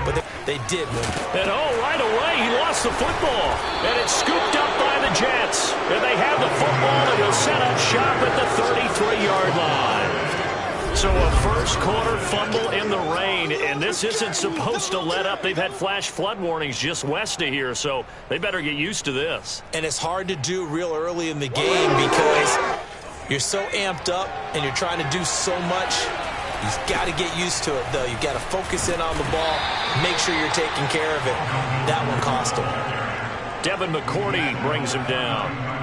but they did win. And right away, he lost the football, and it's scooped up by the Jets. And they have the football, and he'll set up shop at the 33-yard line. So a first-quarter fumble in the rain, and this isn't supposed to let up. They've had flash flood warnings just west of here, so they better get used to this. And it's hard to do real early in the game because you're so amped up and you're trying to do so much. You've got to get used to it, though. You've got to focus in on the ball, make sure you're taking care of it. That one cost him. Devin McCourty brings him down.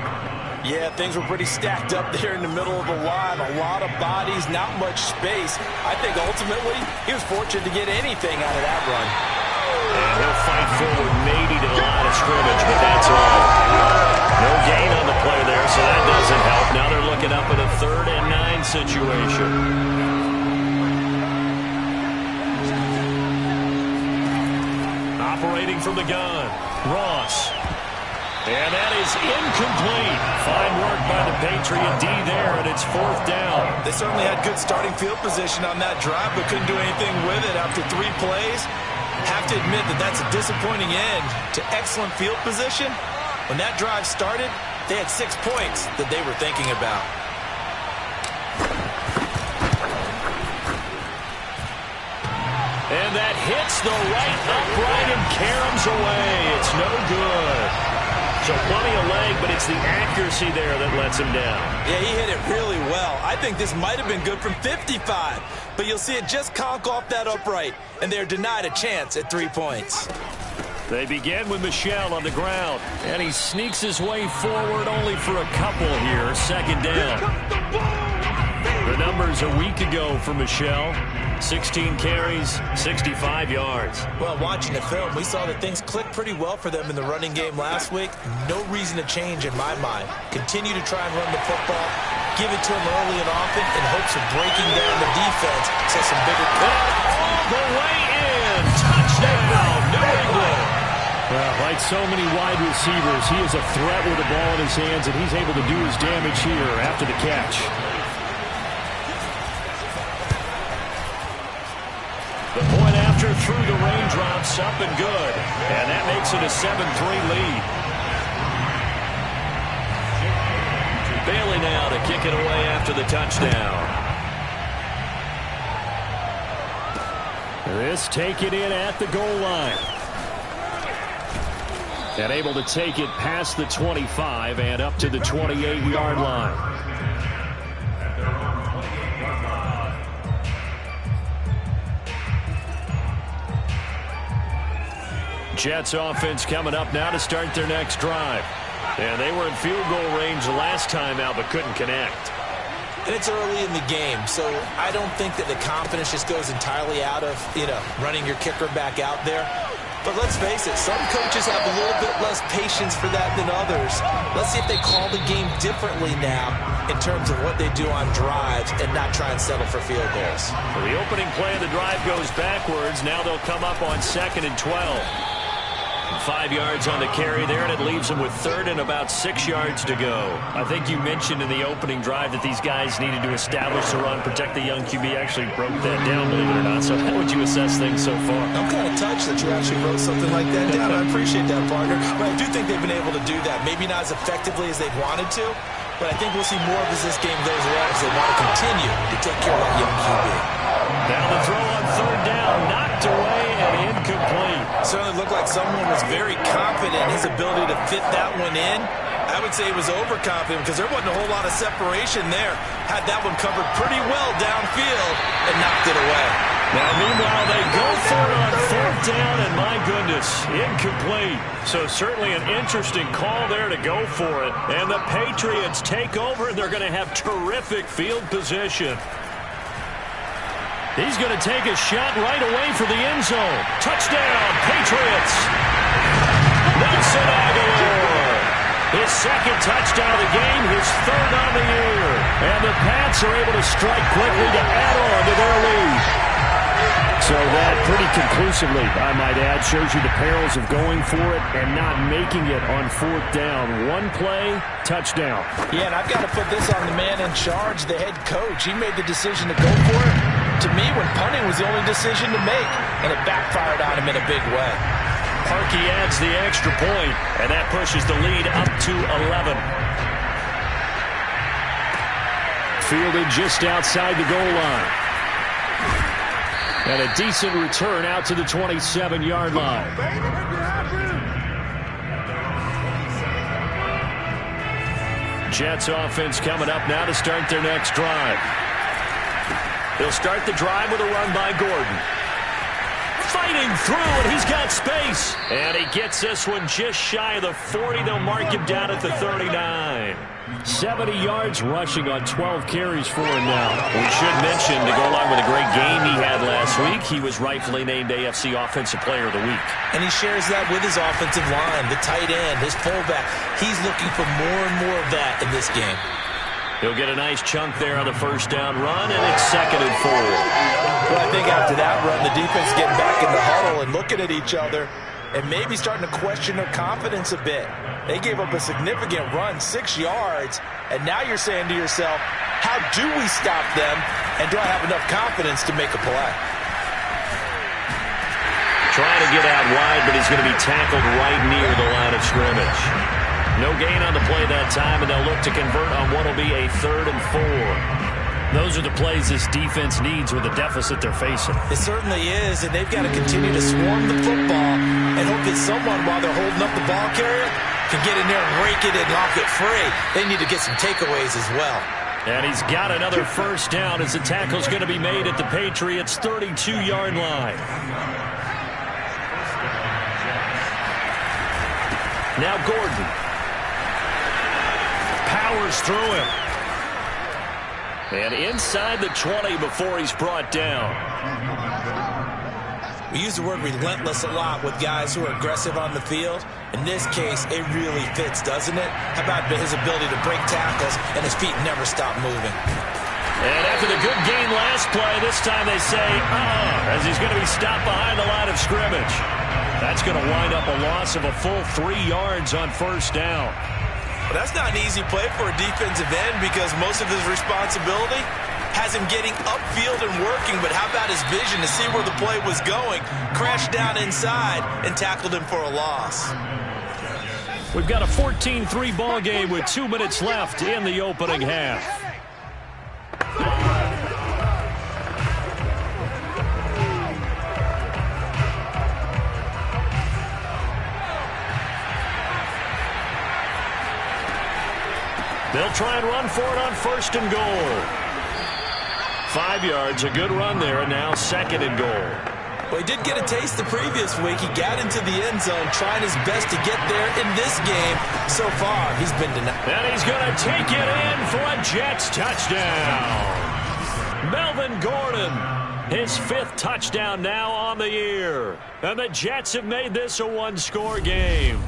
Yeah, things were pretty stacked up there in the middle of the line. A lot of bodies, not much space. I think ultimately he was fortunate to get anything out of that run. And he'll fight forward maybe to the line of scrimmage, but that's all. No gain on the play there, so that doesn't help. Now they're looking up at a 3rd and 9 situation. Operating from the gun, Ross. And that is incomplete. Fine work by the Patriot D there, and it's 4th down. They certainly had good starting field position on that drive, but couldn't do anything with it after 3 plays. Have to admit that that's a disappointing end to excellent field position. When that drive started, they had 6 points that they were thinking about. And that hits the right upright and caroms away. It's no good. So plenty of leg, but it's the accuracy there that lets him down. Yeah, he hit it really well. I think this might have been good from 55. But you'll see it just conk off that upright, and they're denied a chance at 3 points. They begin with Michel on the ground, and he sneaks his way forward only for a couple here. Second down. The numbers a week ago for Michel. 16 carries, 65 yards. Well, watching the film, we saw that things clicked pretty well for them in the running game last week. No reason to change in my mind. Continue to try and run the football. Give it to him early and often in hopes of breaking down the defense. So some bigger all the way in. Touchdown, New England. Well, like so many wide receivers, he is a threat with the ball in his hands, and he's able to do his damage here after the catch. The point after through the raindrops, up and good. And that makes it a 7-3 lead. Bailey now to kick it away after the touchdown. This taken in at the goal line. And able to take it past the 25 and up to the 28-yard line. Jets offense coming up now to start their next drive. And they were in field goal range the last time out, but couldn't connect. And it's early in the game, so I don't think that the confidence just goes entirely out of, running your kicker back out there. But let's face it, some coaches have a little bit less patience for that than others. Let's see if they call the game differently now in terms of what they do on drives and not try and settle for field goals. Well, the opening play of the drive goes backwards. Now they'll come up on 2nd and 12. 5 yards on the carry there, and it leaves them with 3rd and about 6 yards to go. I think you mentioned in the opening drive that these guys needed to establish the run, protect the young QB. Actually broke that down, believe it or not. So how would you assess things so far? I'm kind of touched that you actually wrote something like that down. I appreciate that, partner. But I do think they've been able to do that. Maybe not as effectively as they've wanted to, but I think we'll see more of as this game goes along as they want to continue to take care of that young QB. Now the throw on 3rd down, knocked away and incomplete. Certainly looked like someone was very confident in his ability to fit that one in. I would say he was overconfident because there wasn't a whole lot of separation there. Had that one covered pretty well downfield and knocked it away. Now, meanwhile, they go for it on 4th down, and my goodness, incomplete. So certainly an interesting call there to go for it. And the Patriots take over, and they're going to have terrific field position. He's going to take a shot right away for the end zone. Touchdown, Patriots. Nelson Aguilar. His 2nd touchdown of the game, his 3rd on the year. And the Pats are able to strike quickly to add on to their lead. So that pretty conclusively, I might add, shows you the perils of going for it and not making it on 4th down. One play, touchdown. Yeah, and I've got to put this on the man in charge, the head coach. He made the decision to go for it. To me, when punting was the only decision to make, and it backfired on him in a big way. Parkey adds the extra point, and that pushes the lead up to 11. Fielded just outside the goal line. And a decent return out to the 27-yard line. Jets offense coming up now to start their next drive. They'll start the drive with a run by Gordon. Fighting through, and he's got space. And he gets this one just shy of the 40. They'll mark him down at the 39. 70 yards rushing on 12 carries for him now. We should mention, to go along with a great game he had last week, he was rightfully named AFC Offensive Player of the Week. And he shares that with his offensive line, the tight end, his fullback. He's looking for more and more of that in this game. He'll get a nice chunk there on the 1st down run, and it's 2nd and 4. Well, I think after that run, the defense getting back in the huddle and looking at each other and maybe starting to question their confidence a bit. They gave up a significant run, 6 yards, and now you're saying to yourself, how do we stop them, and do I have enough confidence to make a play? Trying to get out wide, but he's going to be tackled right near the line of scrimmage. No gain on the play that time, and they'll look to convert on what will be a 3rd and 4. Those are the plays this defense needs with the deficit they're facing. It certainly is, and they've got to continue to swarm the football and hope that someone, while they're holding up the ball carrier, can get in there and rake it and knock it free. They need to get some takeaways as well. And he's got another first down as the tackle's going to be made at the Patriots' 32-yard line. Now Gordon. Powers through him. And inside the 20 before he's brought down. We use the word relentless a lot with guys who are aggressive on the field. In this case, it really fits, doesn't it? How about his ability to break tackles and his feet never stop moving? And after the good gain last play, this time they say, as he's going to be stopped behind the line of scrimmage. That's going to wind up a loss of a full 3 yards on first down. Well, that's not an easy play for a defensive end because most of his responsibility has him getting upfield and working, but how about his vision to see where the play was going, crashed down inside, and tackled him for a loss. We've got a 14-3 ball game with 2 minutes left in the opening half. They'll try and run for it on first and goal. 5 yards, a good run there, and now second and goal. Well, he did get a taste the previous week. He got into the end zone, trying his best to get there in this game. So far, he's been denied. And he's going to take it in for a Jets touchdown. Melvin Gordon, his 5th touchdown now on the year. And the Jets have made this a one-score game.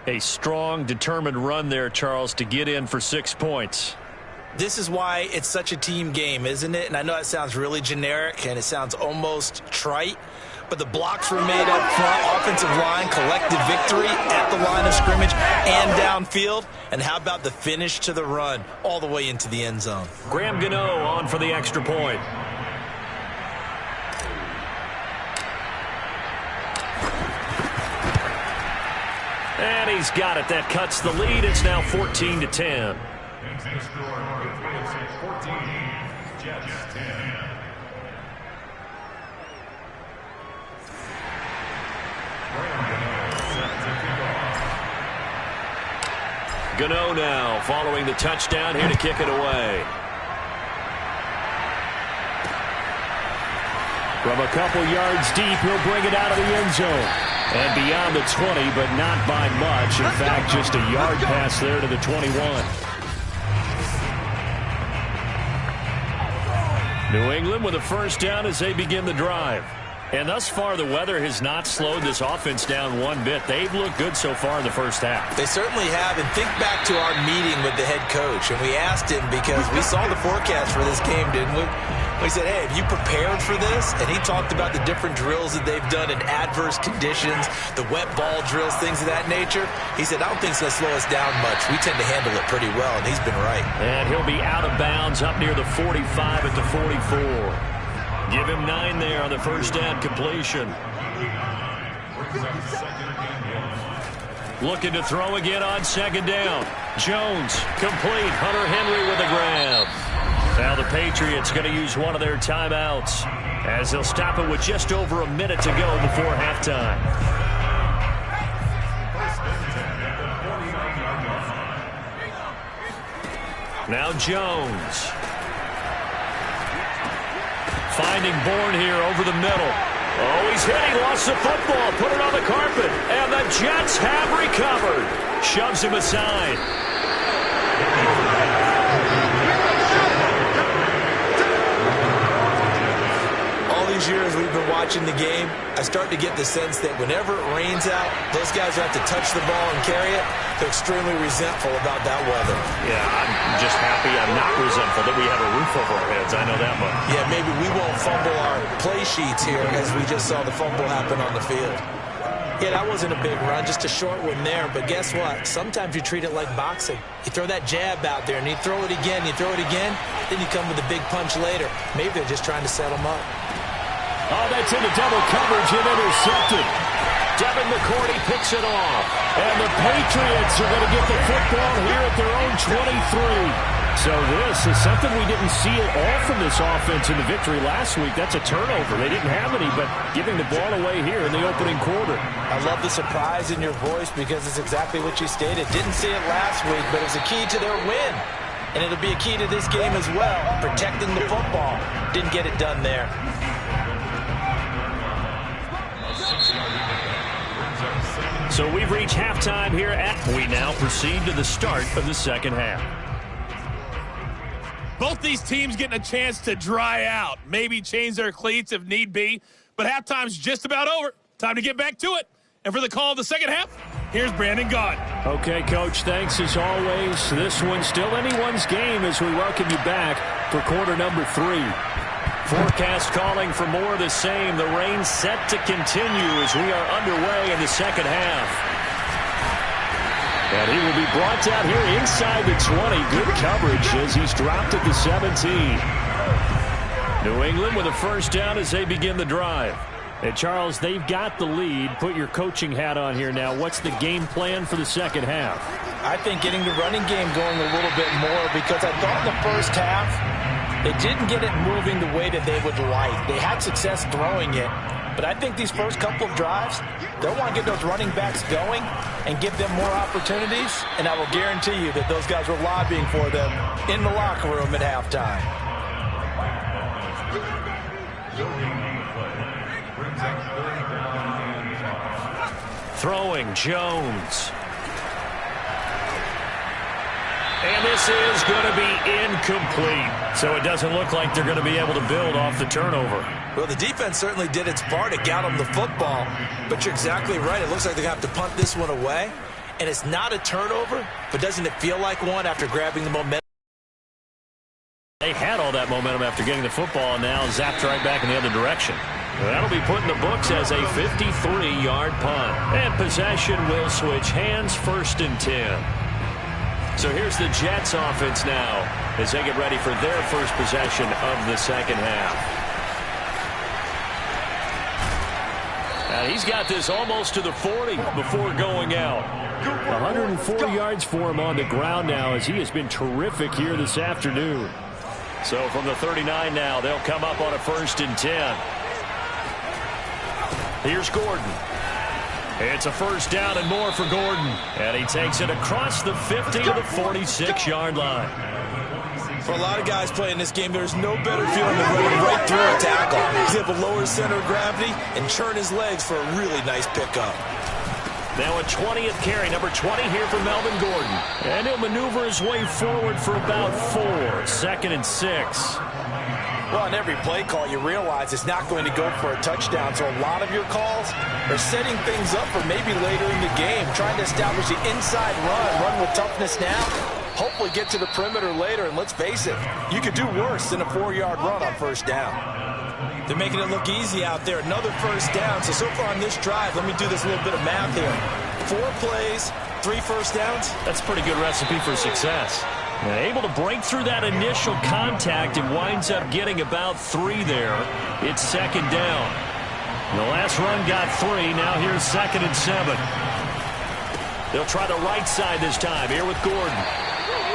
A strong, determined run there, Charles, to get in for 6 points. This is why it's such a team game, isn't it? And I know it sounds really generic and it sounds almost trite, but the blocks were made up front, offensive line, collective victory at the line of scrimmage and downfield. And how about the finish to the run all the way into the end zone? Graham Gano on for the extra point. And he's got it. That cuts the lead. It's now 14-10. Gano now following the touchdown here to kick it away. From a couple yards deep, he'll bring it out of the end zone. And beyond the 20, but not by much. In fact, just a yard pass there to the 21. New England with a first down as they begin the drive. And thus far, the weather has not slowed this offense down one bit. They've looked good so far in the first half. They certainly have. And think back to our meeting with the head coach. And we asked him because we saw the forecast for this game, didn't we? We said, hey, have you prepared for this? And he talked about the different drills that they've done in adverse conditions, the wet ball drills, things of that nature. He said, I don't think it's going to slow us down much. We tend to handle it pretty well, and he's been right. And he'll be out of bounds up near the 45 at the 44. Give him 9 there on the first down completion. Looking to throw again on second down. Jones, complete. Hunter Henry with a grab. Now the Patriots going to use one of their timeouts as they'll stop it with just over a minute to go before halftime. Now Jones. Finding Bourne here over the middle. Oh, he's hit. He lost the football. Put it on the carpet. And the Jets have recovered. Shoves him aside. Years we've been watching the game, I start to get the sense that whenever it rains out, those guys who have to touch the ball and carry it, they're extremely resentful about that weather. Yeah, I'm just happy I'm not resentful that we have a roof over our heads. I know that much. Yeah, maybe we won't fumble our play sheets here as we just saw the fumble happen on the field. Yeah, that wasn't a big run, just a short one there. But guess what? Sometimes you treat it like boxing. You throw that jab out there, and you throw it again, then you come with a big punch later. Maybe they're just trying to set them up. Oh, that's into double coverage and intercepted. Devin McCourty picks it off. And the Patriots are going to get the football here at their own 23. So this is something we didn't see at all from this offense in the victory last week. That's a turnover. They didn't have any, but giving the ball away here in the opening quarter. I love the surprise in your voice because it's exactly what you stated. Didn't see it last week, but it's a key to their win. And it'll be a key to this game as well, protecting the football. Didn't get it done there. So we've reached halftime here we now proceed to the start of the second half. Both these teams getting a chance to dry out, maybe change their cleats if need be, but halftime's just about over. Time to get back to it. And for the call of the second half, here's Brandon Gaudin. Okay, Coach, thanks as always. This one's still anyone's game as we welcome you back for quarter number 3. Forecast calling for more of the same. The rain set to continue as we are underway in the second half. And he will be brought down here inside the 20. Good coverage as he's dropped at the 17. New England with a first down as they begin the drive. And, Charles, they've got the lead. Put your coaching hat on here now. What's the game plan for the second half? I think getting the running game going a little bit more because I thought in the first half they didn't get it moving the way that they would like. They had success throwing it. But I think these first couple of drives, they'll want to get those running backs going and give them more opportunities. And I will guarantee you that those guys were lobbying for them in the locker room at halftime. Throwing Jones. And this is going to be incomplete. So it doesn't look like they're going to be able to build off the turnover. Well, the defense certainly did its part to get them the football. But you're exactly right. It looks like they're going to have to punt this one away. And it's not a turnover, but doesn't it feel like one after grabbing the momentum? They had all that momentum after getting the football and now zapped right back in the other direction. That'll be put in the books as a 53-yard punt. And possession will switch hands, 1st and 10. So here's the Jets offense now as they get ready for their first possession of the second half. And he's got this almost to the 40 before going out. 104 yards for him on the ground now as he has been terrific here this afternoon. So from the 39 now, they'll come up on a 1st and 10. Here's Gordon. It's a first down and more for Gordon. And he takes it across the 50 to the 46-yard line. For a lot of guys playing this game, there's no better feeling than running right through a tackle. He's able to lower his center of gravity and churn his legs for a really nice pickup. Now a 20th carry, number 20 here for Melvin Gordon. And he'll maneuver his way forward for about 4. 2nd and 6. Well, on every play call, you realize it's not going to go for a touchdown. So a lot of your calls are setting things up for maybe later in the game, trying to establish the inside run with toughness now, hopefully get to the perimeter later. And let's face it, you could do worse than a 4-yard run on first down. They're making it look easy out there. Another first down. So far on this drive, let me do this little bit of math here. 4 plays, 3 first downs. That's a pretty good recipe for success. Able to break through that initial contact and winds up getting about 3 there. It's 2nd down. The last run got 3. Now here's 2nd and 7. They'll try the right side this time here with Gordon.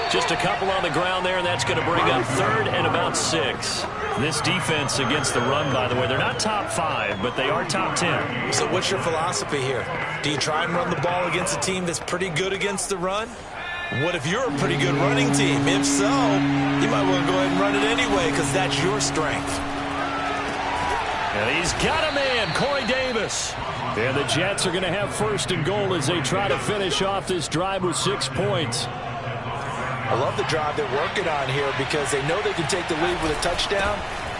Just a couple on the ground there, and that's going to bring up 3rd and about 6. This defense against the run, by the way, they're not top 5, but they are top 10. So what's your philosophy here? Do you try and run the ball against a team that's pretty good against the run? What if you're a pretty good running team? If so, you might want to go ahead and run it anyway because that's your strength. And he's got a man, Corey Davis. And the Jets are going to have 1st and goal as they try to finish off this drive with 6 points. I love the drive they're working on here because they know they can take the lead with a touchdown.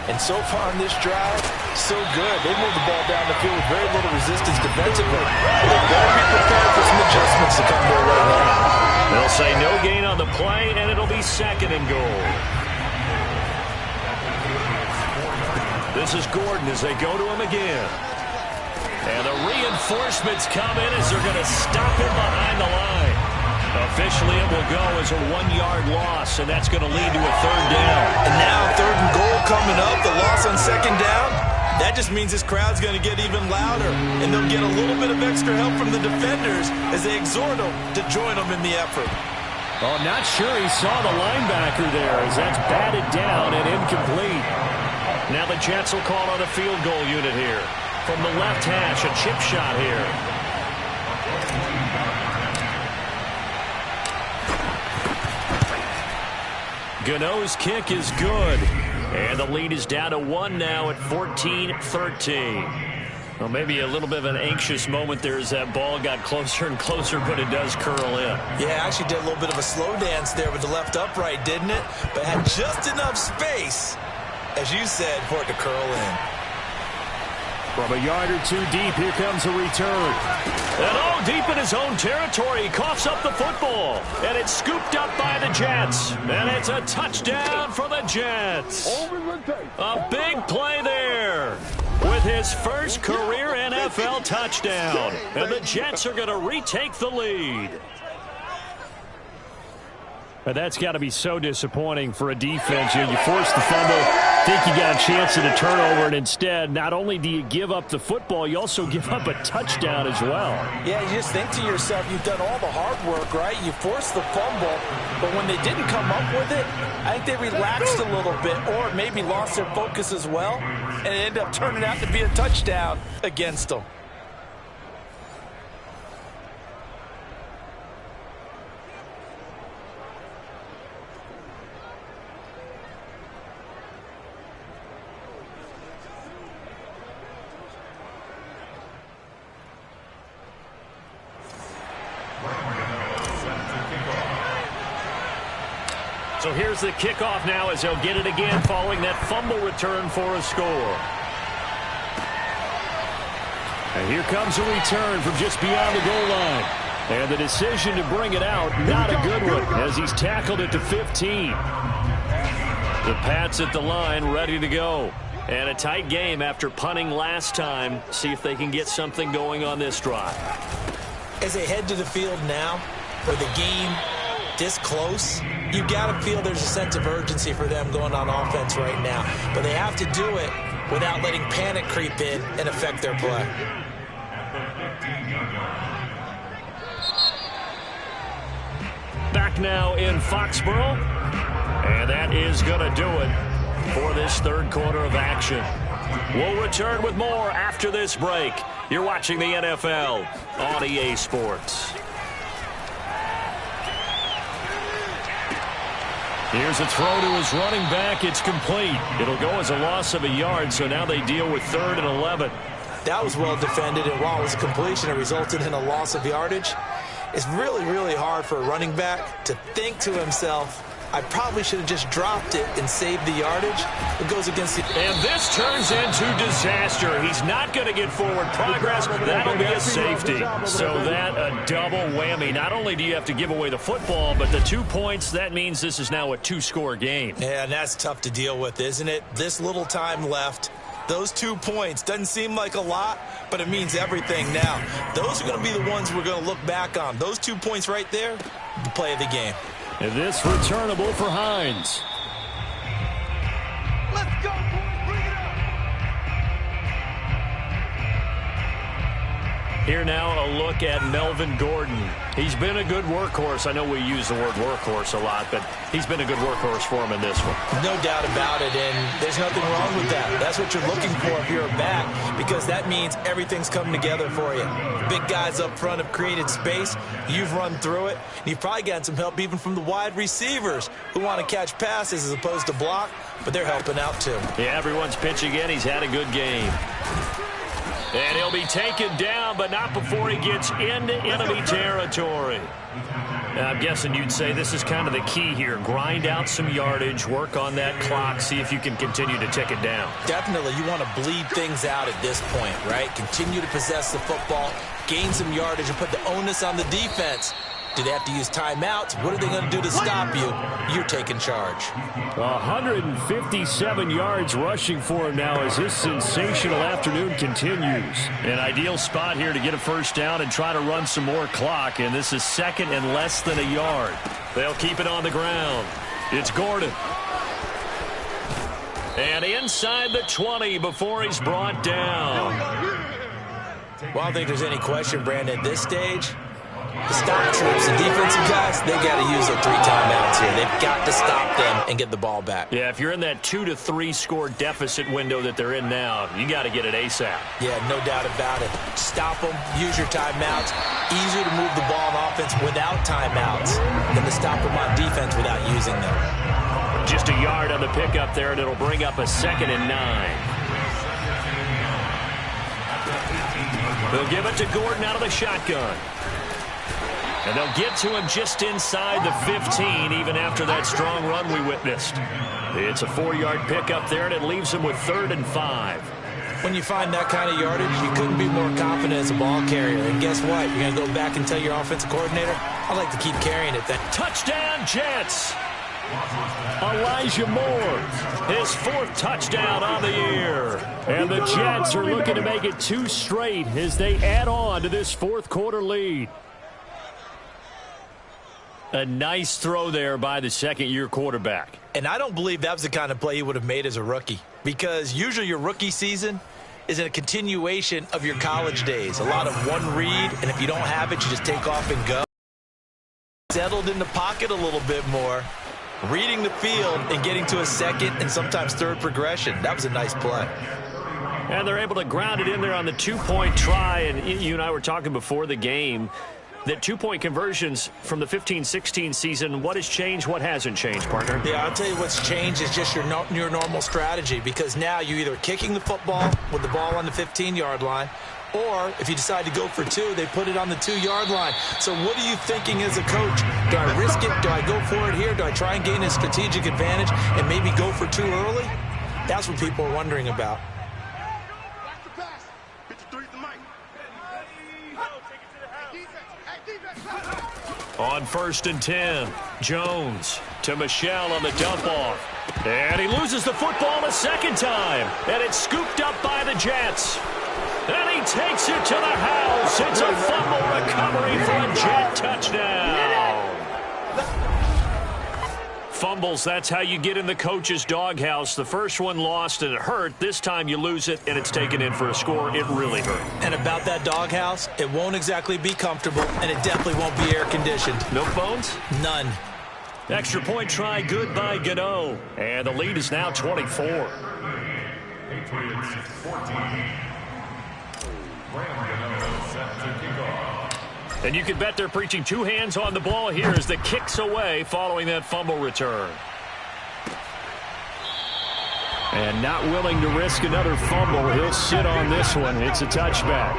And so far on this drive, so good. They moved the ball down the field with very little resistance defensively. They better be prepared for some adjustments to come their way now. They'll say no gain on the play, and it'll be 2nd and goal. This is Gordon as they go to him again. And the reinforcements come in as they're going to stop him behind the line. Officially, it will go as a 1-yard loss, and that's going to lead to a 3rd down. And now 3rd and goal coming up, the loss on 2nd down. That just means this crowd's going to get even louder, and they'll get a little bit of extra help from the defenders as they exhort them to join them in the effort. Oh, not sure he saw the linebacker there as that's batted down and incomplete. Now the Jets will call on a field goal unit here. From the left hash, a chip shot here. Gano's kick is good. And the lead is down to 1 now at 14-13. Well, maybe a little bit of an anxious moment there as that ball got closer and closer, but it does curl in. Yeah, actually did a little bit of a slow dance there with the left upright, didn't it? But had just enough space, as you said, for it to curl in. From a yard or two deep, here comes a return. And deep in his own territory, he coughs up the football. And it's scooped up by the Jets. And it's a touchdown for the Jets. A big play there with his first career NFL touchdown. And the Jets are going to retake the lead. And that's got to be so disappointing for a defense. You force the fumble, think you got a chance at a turnover, and instead, not only do you give up the football, you also give up a touchdown as well. Yeah, you just think to yourself, you've done all the hard work, right? You forced the fumble, but when they didn't come up with it, I think they relaxed a little bit or maybe lost their focus as well, and it ended up turning out to be a touchdown against them. So here's the kickoff now as they'll get it again following that fumble return for a score. And here comes a return from just beyond the goal line. And the decision to bring it out, not a good one, as he's tackled it to 15. The Pats at the line, ready to go. And a tight game after punting last time. See if they can get something going on this drive. As they head to the field now, for the game this close, you got to feel there's a sense of urgency for them going on offense right now. But they have to do it without letting panic creep in and affect their play. Back now in Foxborough. And that is going to do it for this third quarter of action. We'll return with more after this break. You're watching the NFL on EA Sports. Here's a throw to his running back. It's complete. It'll go as a loss of a yard, so now they deal with 3rd and 11. That was well defended, and while it was a completion, it resulted in a loss of yardage. It's really, really hard for a running back to think to himself, I probably should have just dropped it and saved the yardage. It goes against the... And this turns into disaster. He's not going to get forward progress. That'll be a safety. So that a double whammy. Not only do you have to give away the football, but the 2 points, that means this is now a 2-score game. Yeah, and that's tough to deal with, isn't it? This little time left. Those 2 points doesn't seem like a lot, but it means everything now. Those are going to be the ones we're going to look back on. Those 2 points right there, the play of the game. And this returnable for Hines. Let's go, boys. Bring it up. Here now a look at Melvin Gordon. He's been a good workhorse. I know we use the word workhorse a lot, but he's been a good workhorse for him in this one. No doubt about it, and there's nothing wrong with that. That's what you're looking for if you're a back, because that means everything's coming together for you. Big guys up front have created space. You've run through it. And you've probably gotten some help even from the wide receivers who want to catch passes as opposed to block, but they're helping out too. Yeah, everyone's pitching in. He's had a good game. And he'll be taken down, but not before he gets into enemy territory. Now, I'm guessing you'd say this is kind of the key here. Grind out some yardage, work on that clock, see if you can continue to tick it down. Definitely, you want to bleed things out at this point, right? Continue to possess the football, gain some yardage, and put the onus on the defense. Do they have to use timeouts? What are they going to do to stop you? You're taking charge. 157 yards rushing for him now as his sensational afternoon continues. An ideal spot here to get a first down and try to run some more clock, and this is 2nd and less than a yard. They'll keep it on the ground. It's Gordon. And inside the 20 before he's brought down. Well, I don't think there's any question, Brandon, at this stage, The stop troops, the defensive guys, they got to use their 3 timeouts here. They've got to stop them and get the ball back. Yeah, if you're in that 2 to 3 score deficit window that they're in now, you got to get it ASAP. Yeah, no doubt about it. Stop them, use your timeouts. Easier to move the ball on offense without timeouts than to stop them on defense without using them. Just a yard on the pickup there, and it'll bring up a 2nd and 9. They'll give it to Gordon out of the shotgun. And they'll get to him just inside the 15, even after that strong run we witnessed. It's a 4-yard pickup there, and it leaves him with 3rd and 5. When you find that kind of yardage, you couldn't be more confident as a ball carrier. And guess what? You're going to go back and tell your offensive coordinator, I'd like to keep carrying it then. Touchdown, Jets! Elijah Moore, his 4th touchdown on the year. And the Jets are looking to make it 2 straight as they add on to this 4th quarter lead. A nice throw there by the 2nd-year quarterback. And I don't believe that was the kind of play he would have made as a rookie, because usually your rookie season is a continuation of your college days. A lot of one read, and if you don't have it, you just take off and go. Settled in the pocket a little bit more, reading the field and getting to a 2nd and sometimes 3rd progression. That was a nice play. And they're able to ground it in there on the 2-point try. And you and I were talking before the game that 2-point conversions from the 15-16 season, what has changed, what hasn't changed, partner? Yeah, I'll tell you what's changed is just your normal strategy, because now you're either kicking the football with the ball on the 15-yard line, or if you decide to go for 2, they put it on the 2-yard line. So what are you thinking as a coach? Do I risk it? Do I go for it here? Do I try and gain a strategic advantage and maybe go for 2 early? That's what people are wondering about. On 1st and 10, Jones to Michel on the dump-off. And he loses the football a 2nd time. And it's scooped up by the Jets. And he takes it to the house. It's a fumble recovery for a Jet touchdown. Fumbles, that's how you get in the coach's doghouse. The first one lost and it hurt. This time you lose it and it's taken in for a score. It really hurt. And about that doghouse, it won't exactly be comfortable, and it definitely won't be air-conditioned. No phones? None. Extra point try good by Gano. And the lead is now 24. Patriots 14. And you can bet they're preaching 2 hands on the ball here as the kick's away following that fumble return. And not willing to risk another fumble. He'll sit on this one. It's a touchback.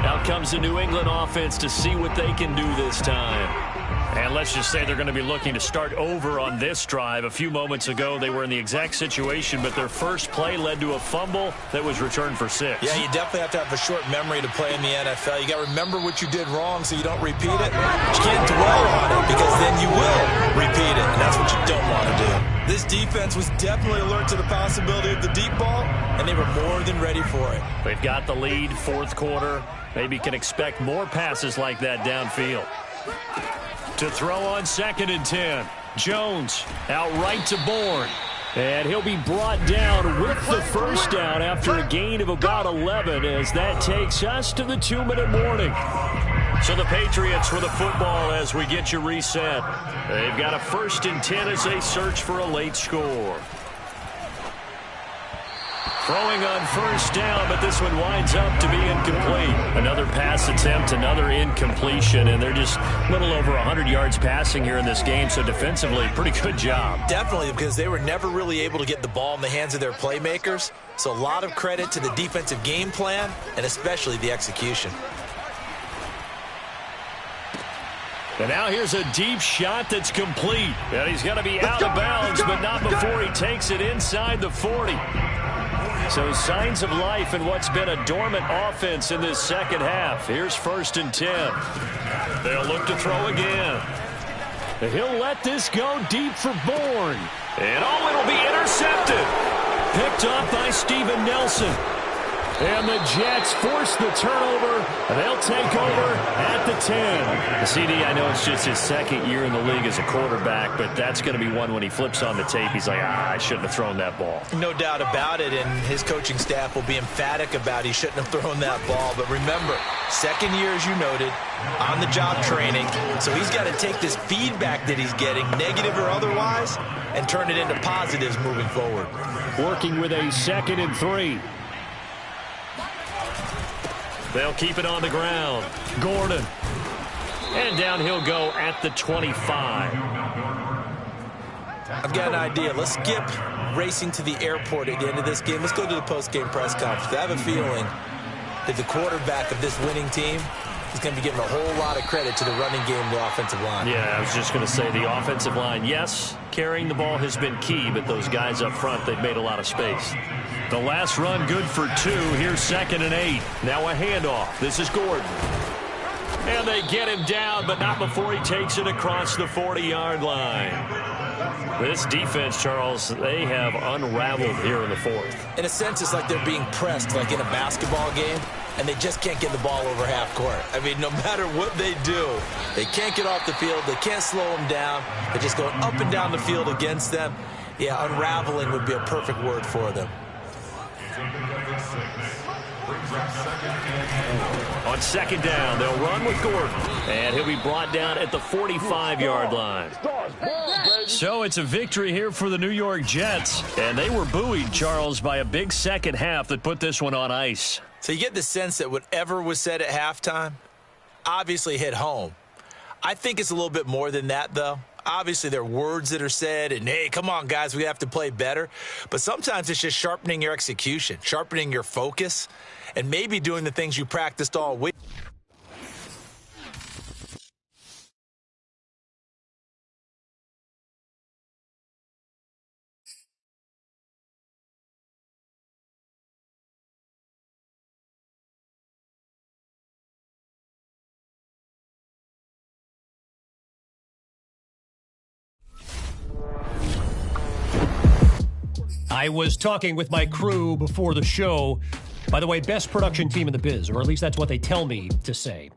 Out comes the New England offense to see what they can do this time. And let's just say they're going to be looking to start over on this drive. A few moments ago, they were in the exact situation, but their first play led to a fumble that was returned for 6. Yeah, you definitely have to have a short memory to play in the NFL. You got to remember what you did wrong so you don't repeat it. But you can't dwell on it, because then you will repeat it, and that's what you don't want to do. This defense was definitely alert to the possibility of the deep ball, and they were more than ready for it. They've got the lead, 4th quarter. Maybe can expect more passes like that downfield. To throw on 2nd and 10. Jones out right to Bourne. And he'll be brought down with the first down after a gain of about 11 as that takes us to the 2-minute warning. So the Patriots with the football as we get you reset. They've got a 1st and 10 as they search for a late score. Throwing on 1st down, but this one winds up to be incomplete. Another pass attempt, another incompletion, and they're just a little over 100 yards passing here in this game, so defensively, pretty good job. Definitely, because they were never really able to get the ball in the hands of their playmakers, so a lot of credit to the defensive game plan, and especially the execution. And now here's a deep shot that's complete. And he's going to be out of bounds, but not before he takes it inside the 40. So signs of life in what's been a dormant offense in this 2nd half. Here's 1st and 10. They'll look to throw again. He'll let this go deep for Bourne. And it'll be intercepted. Picked up by Steven Nelson. And the Jets force the turnover. They'll take over at the 10. The CD, I know it's just his second year in the league as a quarterback, but that's going to be one when he flips on the tape. He's like, I shouldn't have thrown that ball. No doubt about it, and his coaching staff will be emphatic about he shouldn't have thrown that ball. But remember, second year, as you noted, on-the-job training. So he's got to take this feedback that he's getting, negative or otherwise, and turn it into positives moving forward. Working with a 2nd and 3. They'll keep it on the ground. Gordon. And down he'll go at the 25. I've got an idea. Let's skip racing to the airport at the end of this game. Let's go to the post-game press conference. I have a feeling that the quarterback of this winning team is going to be giving a whole lot of credit to the running game and the offensive line. Yeah, I was just going to say the offensive line, yes, carrying the ball has been key, but those guys up front, they've made a lot of space. The last run good for 2. Here's 2nd and 8. Now a handoff. This is Gordon. And they get him down, but not before he takes it across the 40-yard line. This defense, Charles, they have unraveled here in the 4th. In a sense, it's like they're being pressed like in a basketball game, and they just can't get the ball over half court. I mean, no matter what they do, they can't get off the field. They can't slow them down. They're just going up and down the field against them. Yeah, unraveling would be a perfect word for them. On 2nd down, they'll run with Gordon. And he'll be brought down at the 45-yard line. So it's a victory here for the New York Jets. And they were buoyed, Charles, by a big second half that put this one on ice. So you get the sense that whatever was said at halftime obviously hit home. I think it's a little bit more than that, though. Obviously, there are words that are said, and, hey, come on, guys, we have to play better. But sometimes it's just sharpening your execution, sharpening your focus, and maybe doing the things you practiced all week. I was talking with my crew before the show. By the way, best production team in the biz, or at least that's what they tell me to say.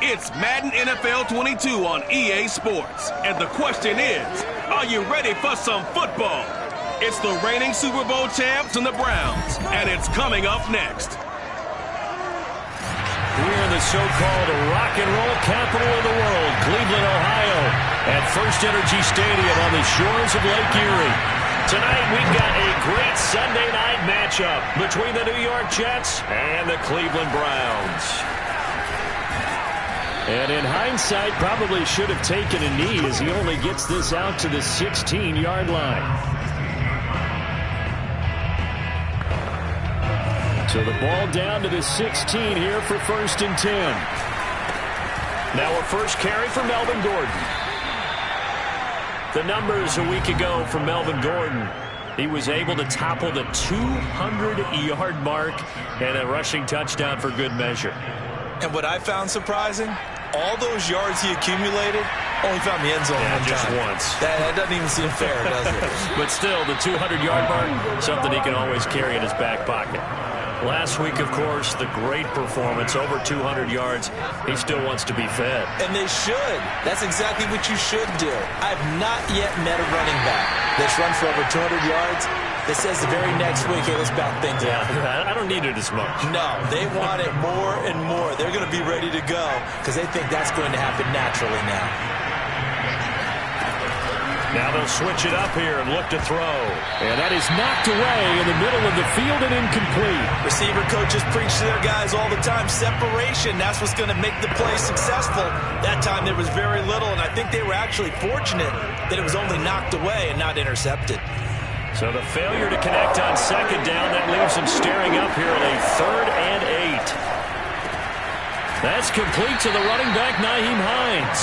It's Madden NFL 22 on EA Sports. And the question is, are you ready for some football? It's the reigning Super Bowl champs and the Browns, and it's coming up next. We're in the so-called rock and roll capital of the world, Cleveland, Ohio, at First Energy Stadium on the shores of Lake Erie. Tonight, we've got a great Sunday night matchup between the New York Jets and the Cleveland Browns. And in hindsight, probably should have taken a knee as he only gets this out to the 16-yard line. So the ball down to the 16 here for 1st and 10. Now a first carry for Melvin Gordon. The numbers a week ago for Melvin Gordon. He was able to topple the 200-yard mark and a rushing touchdown for good measure. And what I found surprising, all those yards he accumulated, only found the end zone one just time. once. That doesn't even seem fair, does it? But still, the 200-yard mark, something he can always carry in his back pocket. Last week, of course, the great performance, over 200 yards. He still wants to be fed. And they should. That's exactly what you should do. I've not yet met a running back that's run for over 200 yards that says the very next week, hey, let's back things out. I don't need it as much. No, they want it more and more. They're going to be ready to go because they think that's going to happen naturally now. Now they'll switch it up here and look to throw. And that is knocked away in the middle of the field and incomplete. Receiver coaches preach to their guys all the time. Separation, that's what's going to make the play successful. That time there was very little, and I think they were actually fortunate that it was only knocked away and not intercepted. So the failure to connect on second down, that leaves them staring up here at a 3rd and 8. That's complete to the running back, Nyheim Hines.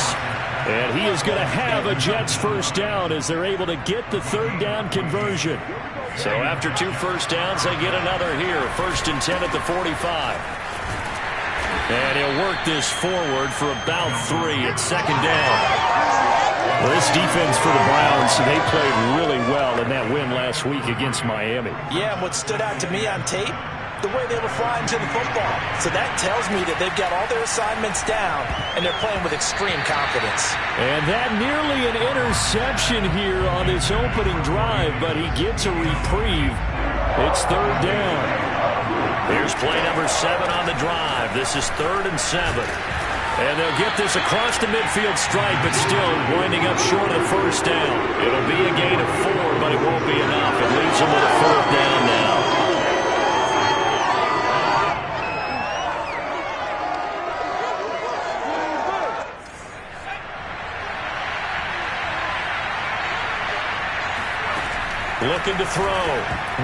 And he is going to have a Jets first down as they're able to get the 3rd down conversion. So after 2 first downs, they get another here. 1st and 10 at the 45. And he'll work this forward for about 3 at 2nd down. Well, this defense for the Browns, they played really well in that win last week against Miami. Yeah, and what stood out to me on tape, the way they were flying to the football. So that tells me that they've got all their assignments down, and they're playing with extreme confidence. And that nearly an interception here on this opening drive, but he gets a reprieve. It's 3rd down. Here's play number 7 on the drive. This is 3rd and 7. And they'll get this across the midfield stripe, but still winding up short of the first down. It'll be a gain of 4, but it won't be enough. It leaves them with a 4th down now. Looking to throw.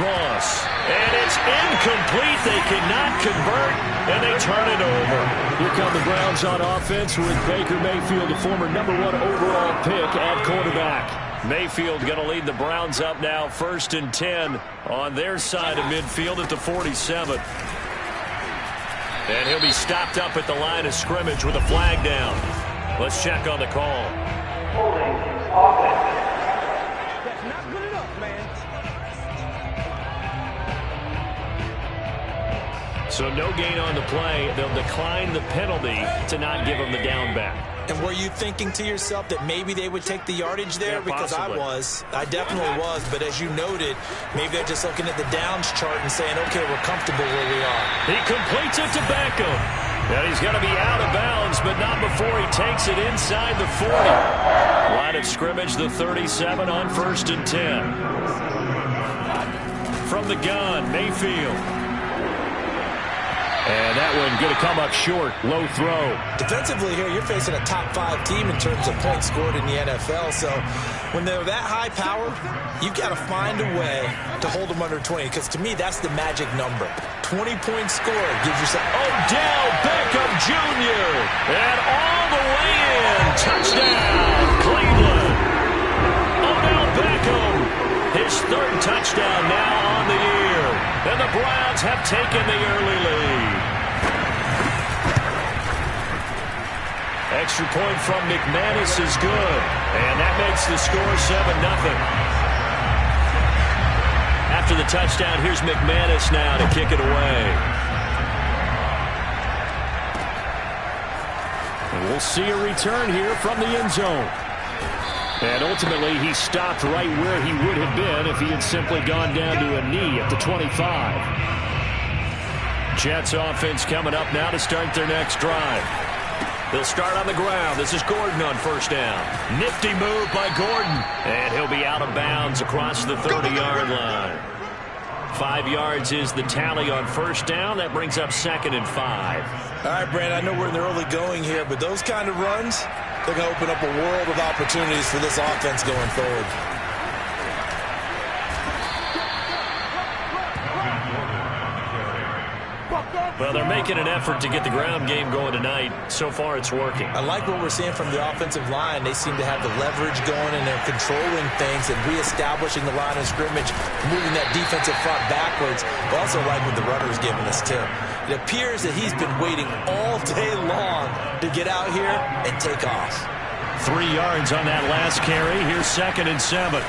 Ross. And it's incomplete. They cannot convert, and they turn it over. Here come the Browns on offense with Baker Mayfield, the former #1 overall pick at quarterback. Mayfield going to lead the Browns up now, 1st and 10 on their side of midfield at the 47. And he'll be stopped up at the line of scrimmage with a flag down. Let's check on the call. Holding offense. So no gain on the play. They'll decline the penalty to not give them the down back. And were you thinking to yourself that maybe they would take the yardage there? Yeah, because possibly. I definitely was. But as you noted, maybe they're just looking at the downs chart and saying, okay, we're comfortable where we are. He completes it to Beckham. And he's going to be out of bounds, but not before he takes it inside the 40. Line of scrimmage, the 37 on 1st and 10. From the gun, Mayfield. And that one going to come up short. Low throw. Defensively here, you're facing a top 5 team in terms of points scored in the NFL. So when they're that high power, you've got to find a way to hold them under 20. Because to me, that's the magic number. 20-point score gives yourself... Odell Beckham Jr. And all the way in. Touchdown, Cleveland. Odell Beckham. His 3rd touchdown now on the year. And the Browns have taken the early lead. Extra point from McManus is good. And that makes the score 7-0. After the touchdown, here's McManus now to kick it away. And we'll see a return here from the end zone. And ultimately, he stopped right where he would have been if he had simply gone down to a knee at the 25. Jets offense coming up now to start their next drive. They'll start on the ground. This is Gordon on 1st down. Nifty move by Gordon. And he'll be out of bounds across the 30-yard line. 5 yards is the tally on 1st down. That brings up 2nd and 5. All right, Brandon, I know we're in the early going here, but those kind of runs, they're going to open up a world of opportunities for this offense going forward. Well, they're making an effort to get the ground game going tonight. So far, it's working. I like what we're seeing from the offensive line. They seem to have the leverage going, and they're controlling things and reestablishing the line of scrimmage, moving that defensive front backwards. I also like what the runner's giving us, too. It appears that he's been waiting all day long to get out here and take off. 3 yards on that last carry. Here's 2nd and 7.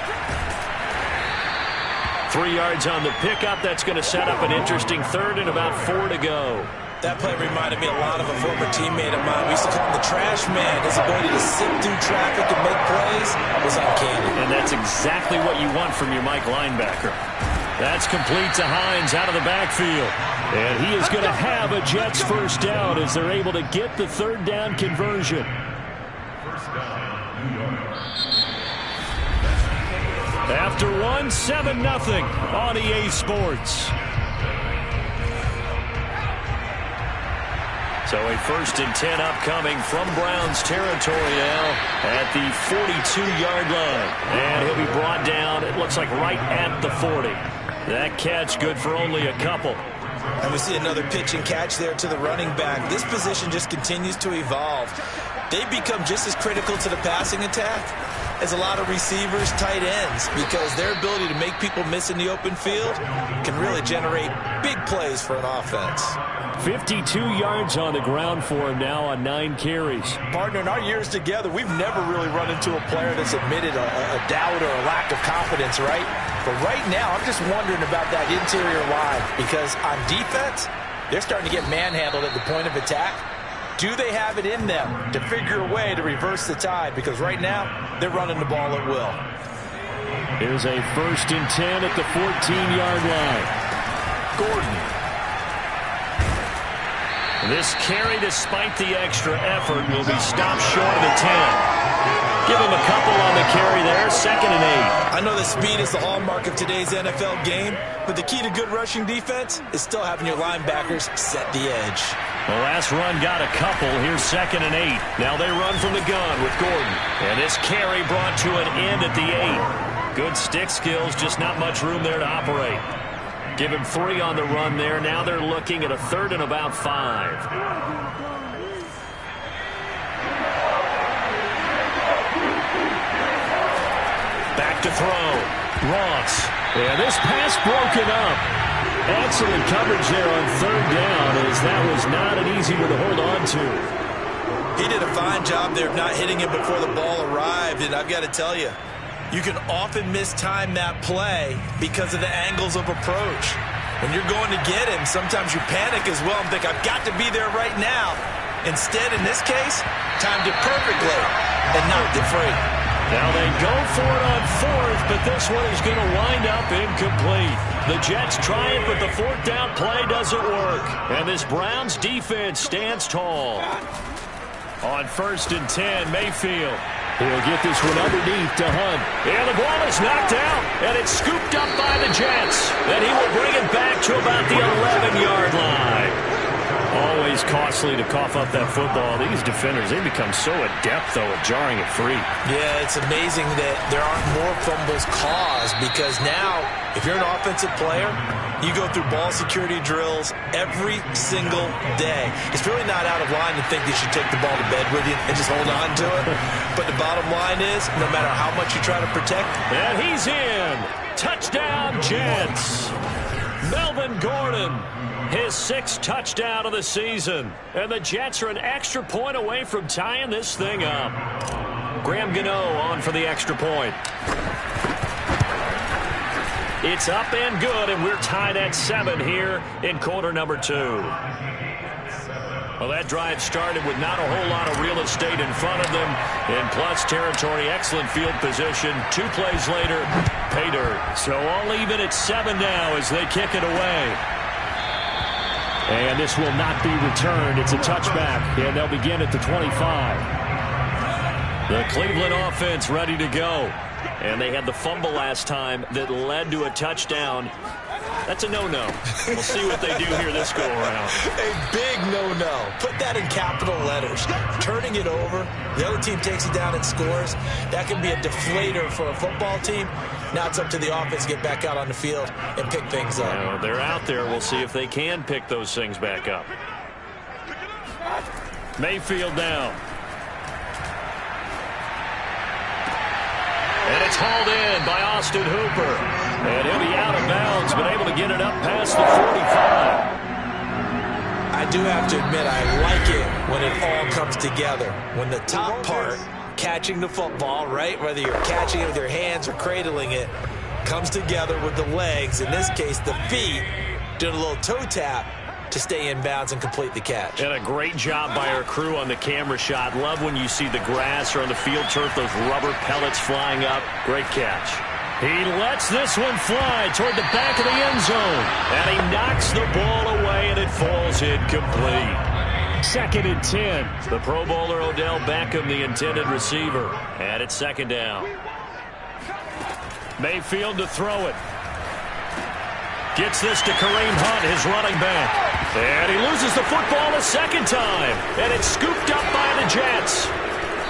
3 yards on the pickup. That's going to set up an interesting 3rd and about 4 to go. That play reminded me a lot of a former teammate of mine. We used to call him the trash man. His ability to sift through traffic and make plays was uncanny. And that's exactly what you want from your Mike linebacker. That's complete to Hines out of the backfield. And he is going to have a Jets first down as they're able to get the 3rd down conversion. First down, New York. After one, 7-0 on EA Sports. So a 1st and 10 upcoming from Browns territory now at the 42-yard line. And he'll be brought down, it looks like, right at the 40. That catch good for only a couple. And we see another pitch and catch there to the running back. This position just continues to evolve. They become just as critical to the passing attack as a lot of receivers, tight ends, because their ability to make people miss in the open field can really generate big plays for an offense. 52 yards on the ground for him now on 9 carries. Partner, in our years together, we've never really run into a player that's admitted a doubt or a lack of confidence, right? But right now, I'm just wondering about that interior line, because on defense, they're starting to get manhandled at the point of attack. Do they have it in them to figure a way to reverse the tide? Because right now, they're running the ball at will. Here's a 1st and 10 at the 14-yard line. Gordon. This carry, despite the extra effort, will be stopped short of the 10. Give him a couple on the carry there, 2nd and 8. I know that speed is the hallmark of today's NFL game, but the key to good rushing defense is still having your linebackers set the edge. The last run got a couple. Here's 2nd and 8. Now they run from the gun with Gordon. And this carry brought to an end at the 8. Good stick skills, just not much room there to operate. Give him 3 on the run there. Now they're looking at a 3rd and about 5. Back to throw. Ross. And this pass broken up. Excellent coverage there on 3rd down, as that was not an easy one to hold on to. He did a fine job there of not hitting it before the ball arrived, and I've got to tell you, you can often mistime that play because of the angles of approach. When you're going to get him, sometimes you panic as well and think, I've got to be there right now. Instead, in this case, timed it perfectly and knocked it free. Now they go for it on 4th, but this one is going to wind up incomplete. The Jets try it, but the 4th down play doesn't work. And this Browns defense stands tall. On 1st and 10, Mayfield. He'll get this one underneath to Hunt. And the ball is knocked out, and it's scooped up by the Jets. And he will bring it back to about the 11-yard line. Always costly to cough up that football. These defenders, they become so adept, though, at jarring it free. Yeah, it's amazing that there aren't more fumbles caused, because now, if you're an offensive player, you go through ball security drills every single day. It's really not out of line to think you should take the ball to bed with you and just hold on to it. But the bottom line is, no matter how much you try to protect. And he's in. Touchdown, Jets. Melvin Gordon, his 6th touchdown of the season. And the Jets are an extra point away from tying this thing up. Graham Gano on for the extra point. It's up and good, and we're tied at 7 here in quarter number 2. Well, that drive started with not a whole lot of real estate in front of them. In plus territory, excellent field position. 2 plays later, pay dirt. So all even at 7 now as they kick it away. And this will not be returned. It's a touchback, and they'll begin at the 25. The Cleveland offense ready to go. And they had the fumble last time that led to a touchdown. That's a no-no. We'll see what they do here this go-around. A big no-no. Put that in capital letters. Turning it over, the other team takes it down and scores. That can be a deflator for a football team. Now it's up to the offense to get back out on the field and pick things up. Well, they're out there. We'll see if they can pick those things back up. Mayfield down. And it's hauled in by Austin Hooper. And he'll be out of bounds, but able to get it up past the 45. I do have to admit, I like it when it all comes together. When the top part, catching the football, right, whether you're catching it with your hands or cradling it, comes together with the legs, in this case the feet, doing a little toe tap to stay in bounds and complete the catch. And a great job by our crew on the camera shot. Love when you see the grass or on the field turf, those rubber pellets flying up. Great catch. He lets this one fly toward the back of the end zone. And he knocks the ball away, and it falls incomplete. 2nd and 10. The Pro Bowler Odell Beckham, the intended receiver. And it's 2nd down. Mayfield to throw it. Gets this to Kareem Hunt, his running back. And he loses the football a second time. And it's scooped up by the Jets.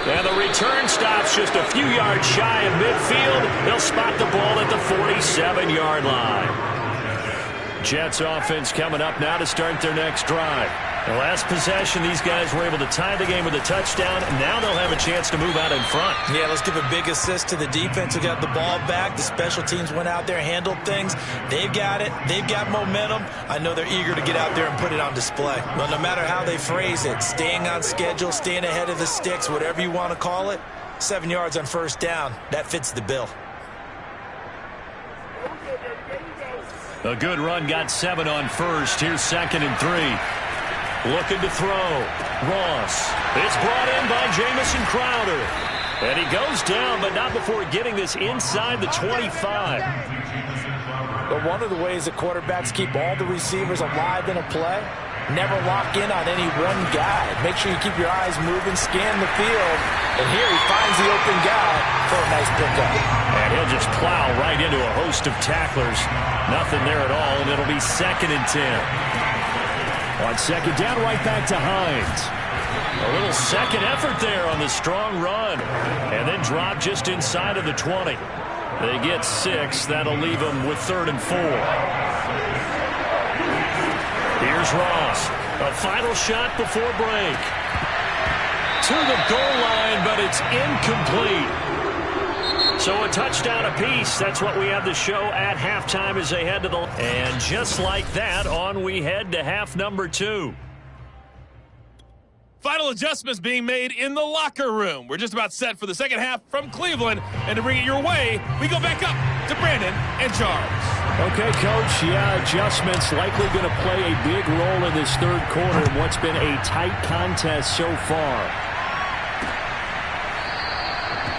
And the return stops just a few yards shy of midfield. They'll spot the ball at the 47-yard line. Jets offense coming up now to start their next drive. The last possession, these guys were able to tie the game with a touchdown. Now they'll have a chance to move out in front. Yeah, let's give a big assist to the defense who got the ball back. The special teams went out there, handled things. They've got it. They've got momentum. I know they're eager to get out there and put it on display. But no matter how they phrase it, staying on schedule, staying ahead of the sticks, whatever you want to call it, 7 yards on first down, that fits the bill. A good run, got 7 on first. Here's 2nd and 3. Looking to throw. Ross. It's brought in by Jamison Crowder. And he goes down, but not before getting this inside the 25. But one of the ways that quarterbacks keep all the receivers alive in a play, never lock in on any one guy. Make sure you keep your eyes moving, scan the field. And here he finds the open guy for a nice pickup. And he'll just plow right into a host of tacklers. Nothing there at all, and it'll be 2nd and 10. On second down, right back to Hines. A little second effort there on the strong run. And then drop just inside of the 20. They get 6. That'll leave them with 3rd and 4. Here's Ross. A final shot before break. To the goal line, but it's incomplete. So a touchdown apiece. That's what we have the show at halftime as they head to the... And just like that, on we head to half number 2. Final adjustments being made in the locker room. We're just about set for the second half from Cleveland. And to bring it your way, we go back up to Brandon and Charles. Okay, Coach. Yeah, adjustments likely going to play a big role in this third quarter in what's been a tight contest so far.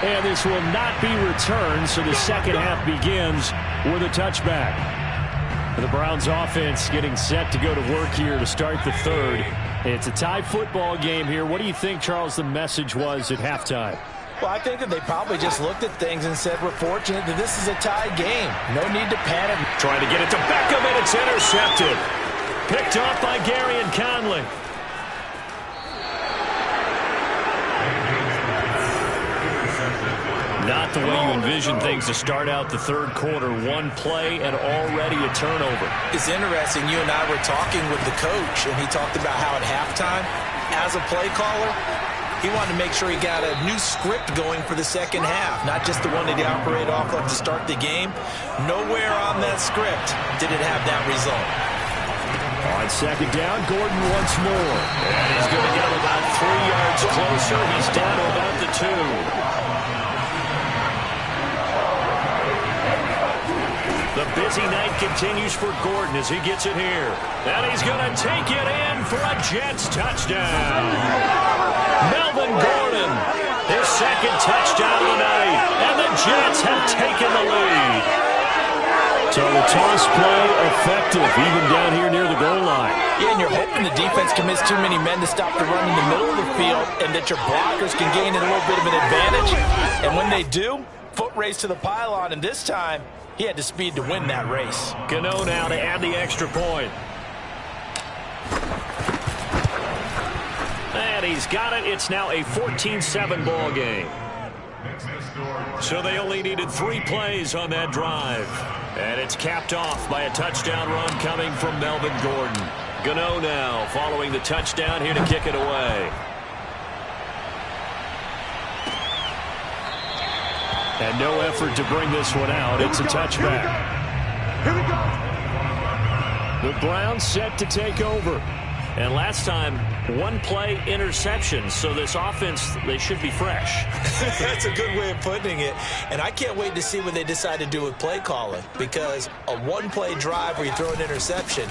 And this will not be returned, so the second half begins with a touchback. The Browns offense getting set to go to work here to start the third. It's a tie football game here. What do you think, Charles, the message was at halftime? Well, I think that they probably just looked at things and said, we're fortunate that this is a tie game. No need to panic. Trying to get it to Beckham, and it's intercepted. Picked off by Gary and Conley. Not the way you envision things to start out the third quarter. One play and already a turnover. It's interesting. You and I were talking with the coach, and he talked about how at halftime, as a play caller, he wanted to make sure he got a new script going for the second half, not just the one that he operated off of to start the game. Nowhere on that script did it have that result. On second down, Gordon once more. And he's going to get him about 3 yards closer. He's down to about the 2. The busy night continues for Gordon as he gets it here. And he's going to take it in for a Jets touchdown. Melvin Gordon, his second touchdown of the night. And the Jets have taken the lead. So the toss play effective, even down here near the goal line. Yeah, and you're hoping the defense commits too many men to stop the run in the middle of the field and that your blockers can gain a little bit of an advantage. And when they do, foot race to the pylon, and this time, he had the speed to win that race. Gano now to add the extra point. And he's got it. It's now a 14-7 ball game. So they only needed 3 plays on that drive. And it's capped off by a touchdown run coming from Melvin Gordon. Gano now following the touchdown here to kick it away. And no effort to bring this one out. It's a touchback. Here we go. The Browns set to take over. And last time, 1 play interception. So this offense, they should be fresh. That's a good way of putting it. And I can't wait to see what they decide to do with play calling. Because a 1-play drive where you throw an interception,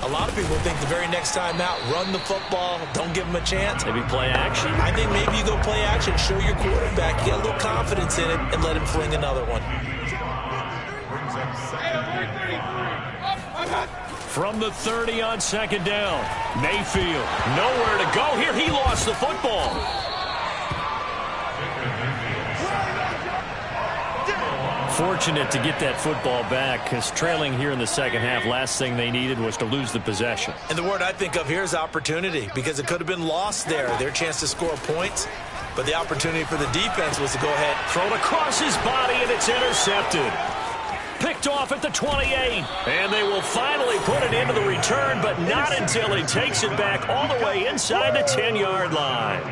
a lot of people think the very next time out, run the football, don't give them a chance. Maybe play action. I think maybe you go play action, show your quarterback, get a little confidence in it, and let him fling another one. From the 30 on second down, Mayfield, nowhere to go here. He lost the football. fortunate to get that football back because trailing here in the second half, last thing they needed was to lose the possession. And the word I think of here is opportunity, because it could have been lost there, their chance to score points. But the opportunity for the defense was to go ahead. Thrown across his body, and it's intercepted. Picked off at the 28. And they will finally put it into the return, but not until he takes it back all the way inside the 10-yard line.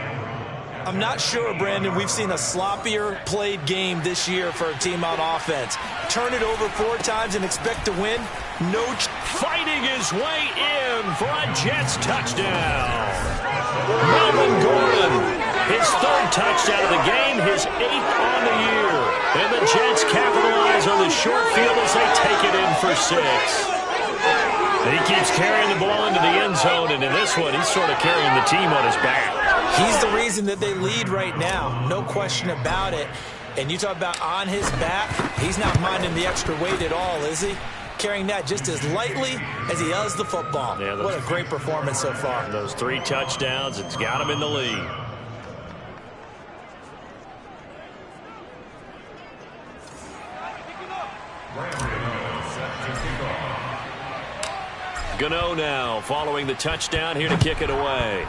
I'm not sure, Brandon, we've seen a sloppier played game this year for a team on offense. Turn it over 4 times and expect to win? No. Fighting his way in for a Jets touchdown. Melvin Gordon, his 3rd touchdown of the game, his 8th on the year. And the Jets capitalize on the short field as they take it in for 6. He keeps carrying the ball into the end zone, and in this one, he's sort of carrying the team on his back. He's the reason that they lead right now, no question about it. And you talk about on his back, he's not minding the extra weight at all, is he? Carrying that just as lightly as he does the football. Yeah, what a great performance so far. Those 3 touchdowns, it's got him in the lead. Gano now following the touchdown here to kick it away.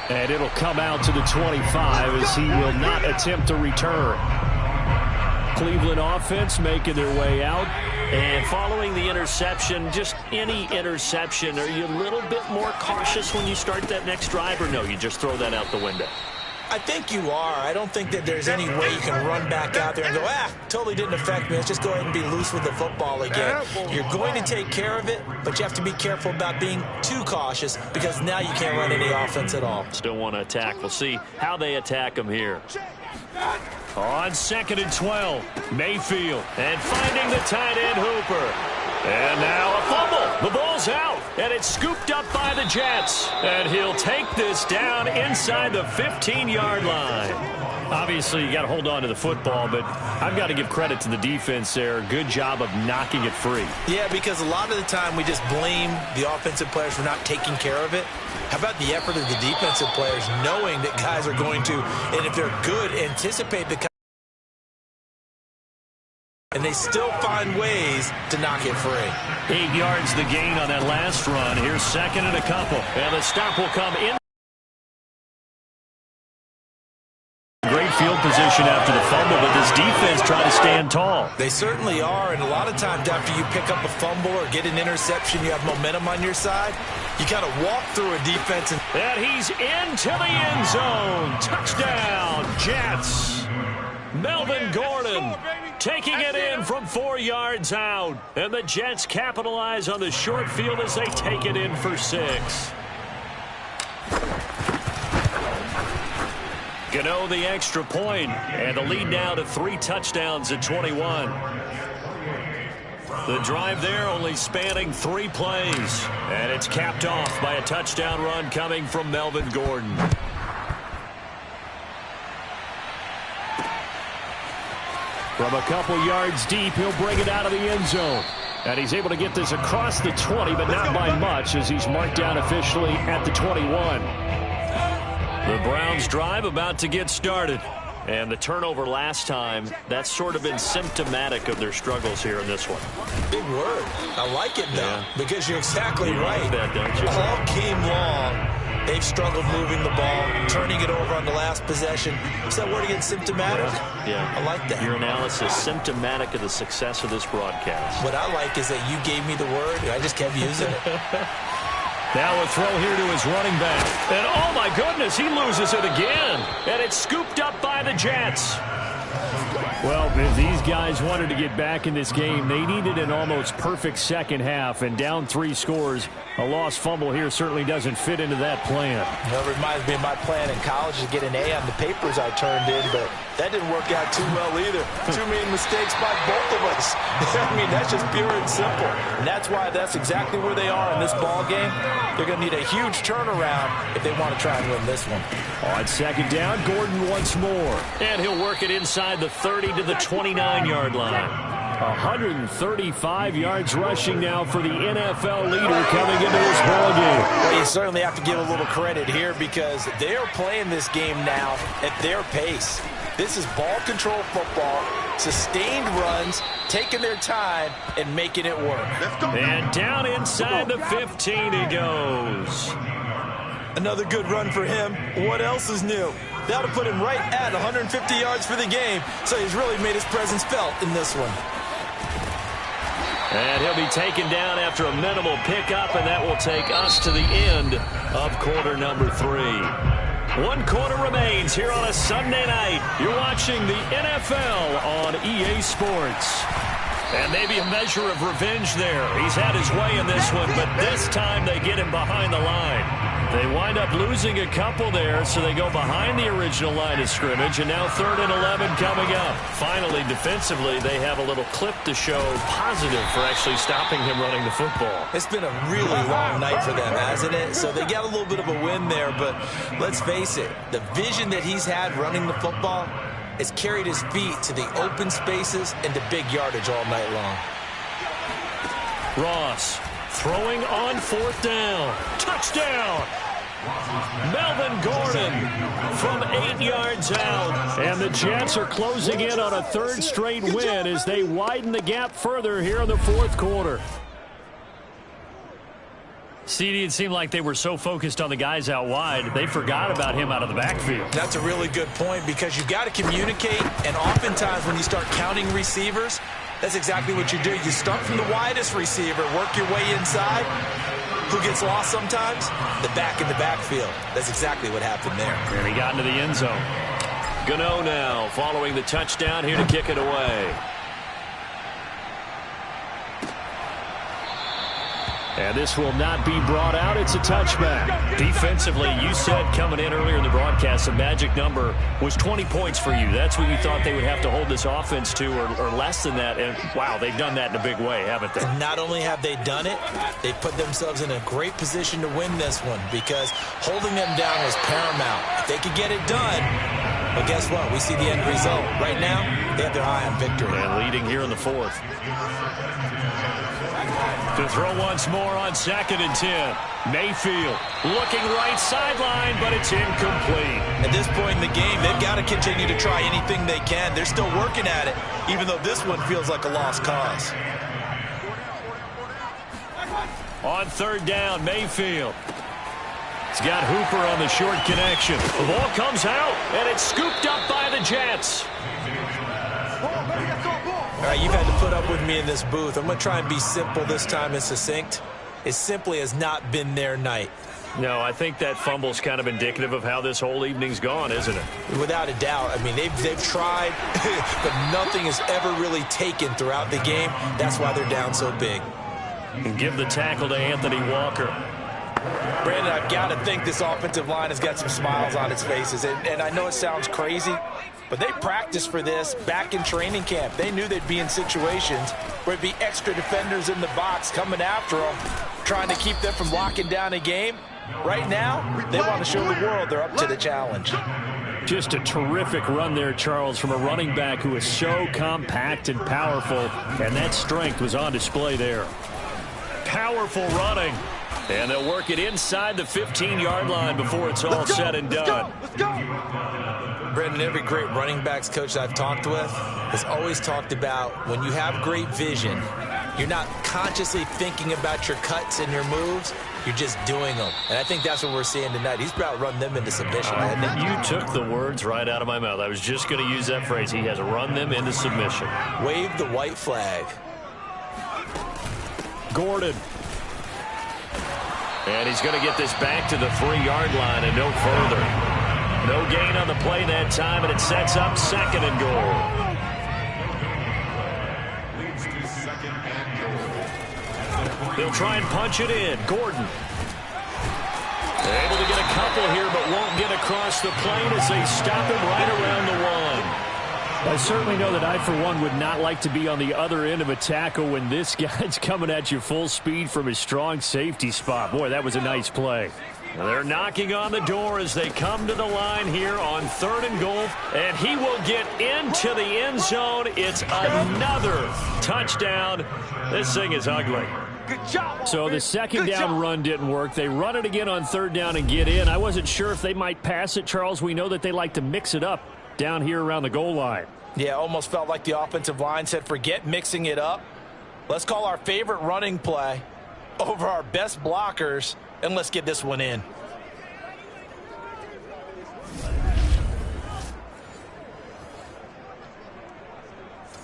And it'll come out to the 25 as he will not attempt to return. Cleveland offense making their way out. And following the interception, just any interception, are you a little bit more cautious when you start that next drive, or no, you just throw that out the window? I think you are. I don't think that there's any way you can run back out there and go, totally didn't affect me. Let's just go ahead and be loose with the football again. You're going to take care of it, but you have to be careful about being too cautious because now you can't run any offense at all. Still want to attack. We'll see how they attack him here. On 2nd and 12, Mayfield. And finding the tight end Hooper. And now a fumble. The ball's out, and it's scooped up by the Jets. And he'll take this down inside the 15-yard line. Obviously, you got to hold on to the football, but I've got to give credit to the defense there. Good job of knocking it free. Yeah, because a lot of the time we just blame the offensive players for not taking care of it. How about the effort of the defensive players knowing that guys are going to, and if they're good, anticipate the and they still find ways to knock it free. 8 yards the gain on that last run. Here's 2nd and a couple. And the stop will come in. Great field position after the fumble, but this defense trying to stand tall. They certainly are, and a lot of times after you pick up a fumble or get an interception, you have momentum on your side. You kind of walk through a defense. And he's into the end zone. Touchdown, Jets. Melvin Gordon taking it in from 4 yards out. And the Jets capitalize on the short field as they take it in for 6. Gano the extra point, and the lead now to 3 touchdowns at 21. The drive there only spanning 3 plays, and it's capped off by a touchdown run coming from Melvin Gordon. From a couple yards deep, he'll bring it out of the end zone. And he's able to get this across the 20, but not by much as he's marked down officially at the 21. The Browns drive about to get started. And the turnover last time, that's sort of been symptomatic of their struggles here in this one. Big word. I like it, though, because you're exactly right. Like that, don't you? All game long, they've struggled moving the ball, turning it over on the last possession. Is that word again, symptomatic? Yeah. I like that. Your analysis, symptomatic of the success of this broadcast. What I like is that you gave me the word, and I just kept using it. Now a throw here to his running back. And oh my goodness, he loses it again. And it's scooped up by the Jets. Well, if these guys wanted to get back in this game, they needed an almost perfect second half. And down 3 scores, a lost fumble here certainly doesn't fit into that plan. Well, it reminds me of my plan in college to get an A on the papers I turned in, but that didn't work out too well either. Too many mistakes by both of us. I mean, that's just pure and simple. And that's why that's exactly where they are in this ball game. They're going to need a huge turnaround if they want to try and win this one. On 2nd down, Gordon once more. And he'll work it inside the 30 to the 29-yard line. 135 yards rushing now for the NFL leader coming into this ballgame. Well, you certainly have to give a little credit here because they are playing this game now at their pace. This is ball control football, sustained runs, taking their time, and making it work. And down inside the 15 he goes. Another good run for him. What else is new? That'll put him right at 150 yards for the game, so he's really made his presence felt in this one. And he'll be taken down after a minimal pickup, and that will take us to the end of quarter number 3. 1 quarter remains here on a Sunday night. You're watching the NFL on EA Sports. And maybe a measure of revenge there. He's had his way in this one, but this time they get him behind the line. They wind up losing a couple there, so they go behind the original line of scrimmage, and now 3rd and 11 coming up. Finally, defensively, they have a little clip to show positive for actually stopping him running the football. It's been a really long night for them, hasn't it? So they got a little bit of a win there, but let's face it, the vision that he's had running the football has carried his feet to the open spaces and to big yardage all night long. Ross throwing on 4th down. Touchdown! Melvin Gordon from 8 yards out. And the Jets are closing in on a 3rd straight win as they widen the gap further here in the 4th quarter. CD, it seemed like they were so focused on the guys out wide, they forgot about him out of the backfield. That's a really good point because you've got to communicate, and oftentimes when you start counting receivers, that's exactly what you do. You start from the widest receiver, work your way inside. Who gets lost sometimes? The back in the backfield. That's exactly what happened there. And he got into the end zone. Gano now following the touchdown here to kick it away. And this will not be brought out. It's a touchback. Defensively, you said coming in earlier in the broadcast, the magic number was 20 points for you. That's what you thought they would have to hold this offense to, or less than that. And, wow, they've done that in a big way, haven't they? And not only have they done it, they put themselves in a great position to win this one because holding them down was paramount. If they could get it done, well, guess what? We see the end result. Right now, they have their eye on victory. And leading here in the 4th. To throw once more on 2nd and 10. Mayfield looking right sideline, but it's incomplete. At this point in the game, they've got to continue to try anything they can. They're still working at it, even though this one feels like a lost cause. On 3rd down, Mayfield. He's got Hooper on the short connection. The ball comes out, and it's scooped up by the Jets. All right, you've had to put up with me in this booth. I'm going to try and be simple this time and succinct. It simply has not been their night. No, I think that fumble's kind of indicative of how this whole evening's gone, isn't it? Without a doubt. I mean, they've tried, but nothing has ever really taken throughout the game. That's why they're down so big. And give the tackle to Anthony Walker. Brandon, I've got to think this offensive line has got some smiles on its faces. And I know it sounds crazy, but they practiced for this back in training camp. They knew they'd be in situations where it'd be extra defenders in the box coming after them, trying to keep them from locking down a game. Right now, they want to show the world they're up to the challenge. Just a terrific run there, Charles, from a running back who is so compact and powerful, and that strength was on display there. Powerful running. And they'll work it inside the 15-yard line before it's all said and done. Let's go. Brendan, every great running backs coach I've talked with has always talked about when you have great vision, you're not consciously thinking about your cuts and your moves. You're just doing them. And I think that's what we're seeing tonight. He's about run them into submission. You took the words right out of my mouth. I was just going to use that phrase. He has run them into submission. Wave the white flag. Gordon. And he's going to get this back to the 3-yard line and no further. No gain on the play that time, and it sets up 2nd and goal. They'll try and punch it in. Gordon. Able to get a couple here, but won't get across the plane as they stop him right around the 1. I certainly know that I, for one, would not like to be on the other end of a tackle when this guy's coming at you full speed from his strong safety spot. Boy, that was a nice play. They're knocking on the door as they come to the line here on 3rd and goal, and he will get into the end zone. It's another touchdown. This thing is ugly. Good job. So the second down run didn't work. They run it again on 3rd down and get in. I wasn't sure if they might pass it, Charles. We know that they like to mix it up down here around the goal line. Yeah, almost felt like the offensive line said, forget mixing it up. Let's call our favorite running play over our best blockers, and let's get this one in.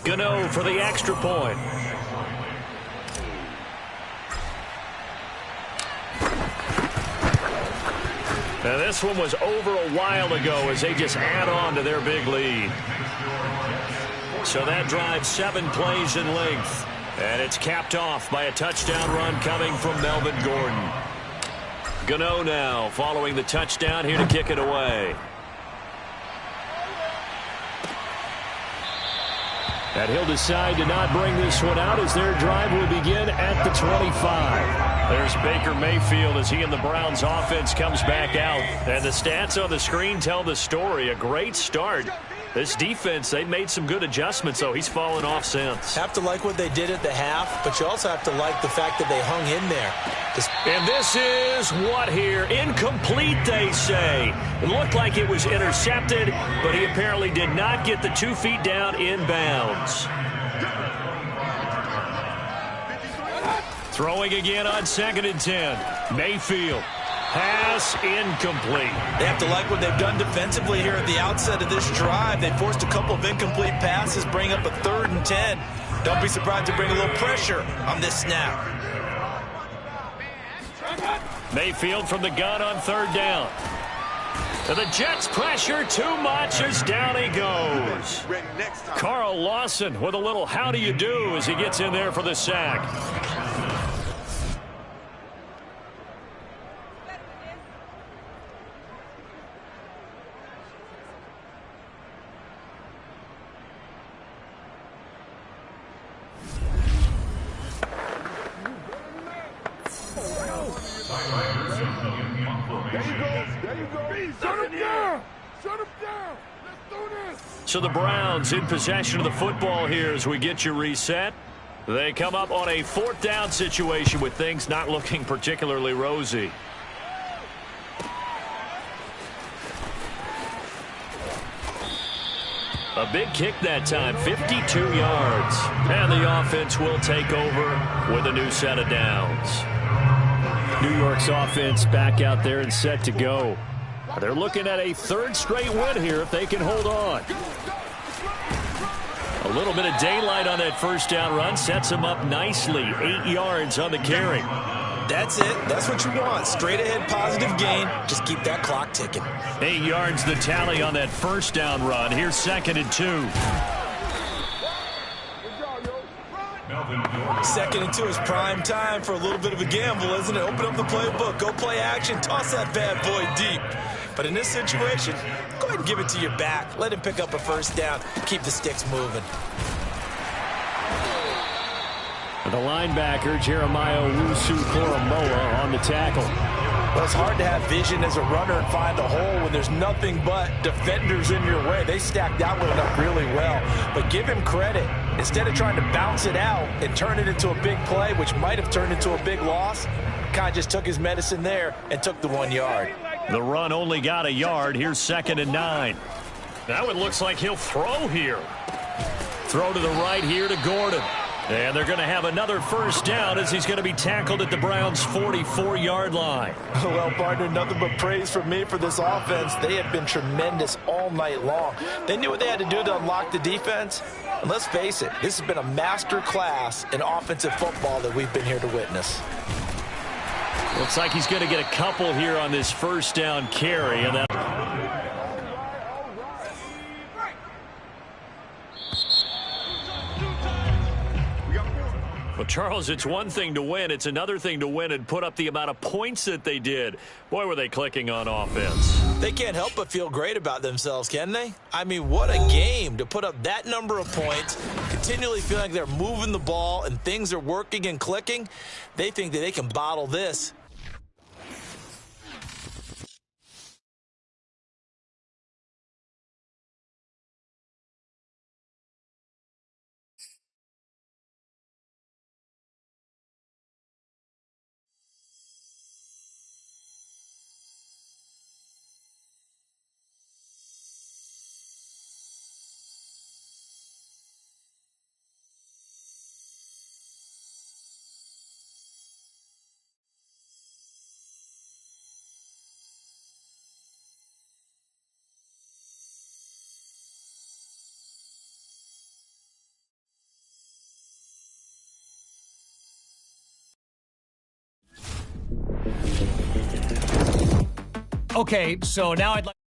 Gano for the extra point. Now this one was over a while ago as they just add on to their big lead. So that drives 7 plays in length. And it's capped off by a touchdown run coming from Melvin Gordon. Gano now following the touchdown here to kick it away. And he'll decide to not bring this one out as their drive will begin at the 25. There's Baker Mayfield as he and the Browns offense comes back out. And the stats on the screen tell the story. A great start. This defense, they made some good adjustments, though. He's fallen off since. Have to like what they did at the half, but you also have to like the fact that they hung in there. And this is what here? Incomplete, they say. It looked like it was intercepted, but he apparently did not get the 2 feet down inbounds. Throwing again on 2nd and 10. Mayfield. Pass incomplete. They have to like what they've done defensively here at the outset of this drive. They forced a couple of incomplete passes, bring up a 3rd and 10. Don't be surprised to bring a little pressure on this snap. Mayfield from the gun on 3rd down. And the Jets pressure too much as down he goes. Carl Lawson with a little how do you do as he gets in there for the sack. So the Browns in possession of the football here as we get you reset. They come up on a 4th down situation with things not looking particularly rosy. A big kick that time, 52 yards. And the offense will take over with a new set of downs. New York's offense back out there and set to go. They're looking at a 3rd straight win here if they can hold on. A little bit of daylight on that 1st down run sets them up nicely. 8 yards on the carry. That's it. That's what you want. Straight ahead positive gain. Just keep that clock ticking. 8 yards the tally on that 1st down run. Here's 2nd and 2. 2nd and 2 is prime time for a little bit of a gamble, isn't it? Open up the playbook. Go play action. Toss that bad boy deep. But in this situation, go ahead and give it to your back. Let him pick up a 1st down. Keep the sticks moving. The linebacker, Jeremiah Owusu-Koramoah, on the tackle. Well, it's hard to have vision as a runner and find a hole when there's nothing but defenders in your way. They stacked that one up really well. But give him credit. Instead of trying to bounce it out and turn it into a big play, which might have turned into a big loss, kind of just took his medicine there and took the 1 yard. The run only got a yard. Here's 2nd and 9. That one looks like he'll throw here. Throw to the right here to Gordon. And they're going to have another 1st down as he's going to be tackled at the Browns' 44-yard line. Well, partner, nothing but praise from me for this offense. They have been tremendous all night long. They knew what they had to do to unlock the defense. And let's face it, this has been a master class in offensive football that we've been here to witness. Looks like he's going to get a couple here on this 1st down carry. And that Well, Charles, it's one thing to win. It's another thing to win and put up the amount of points that they did. Boy, were they clicking on offense. They can't help but feel great about themselves, can they? I mean, what a game to put up that number of points, continually feel like they're moving the ball and things are working and clicking. They think that they can bottle this. Okay, so now I'd like...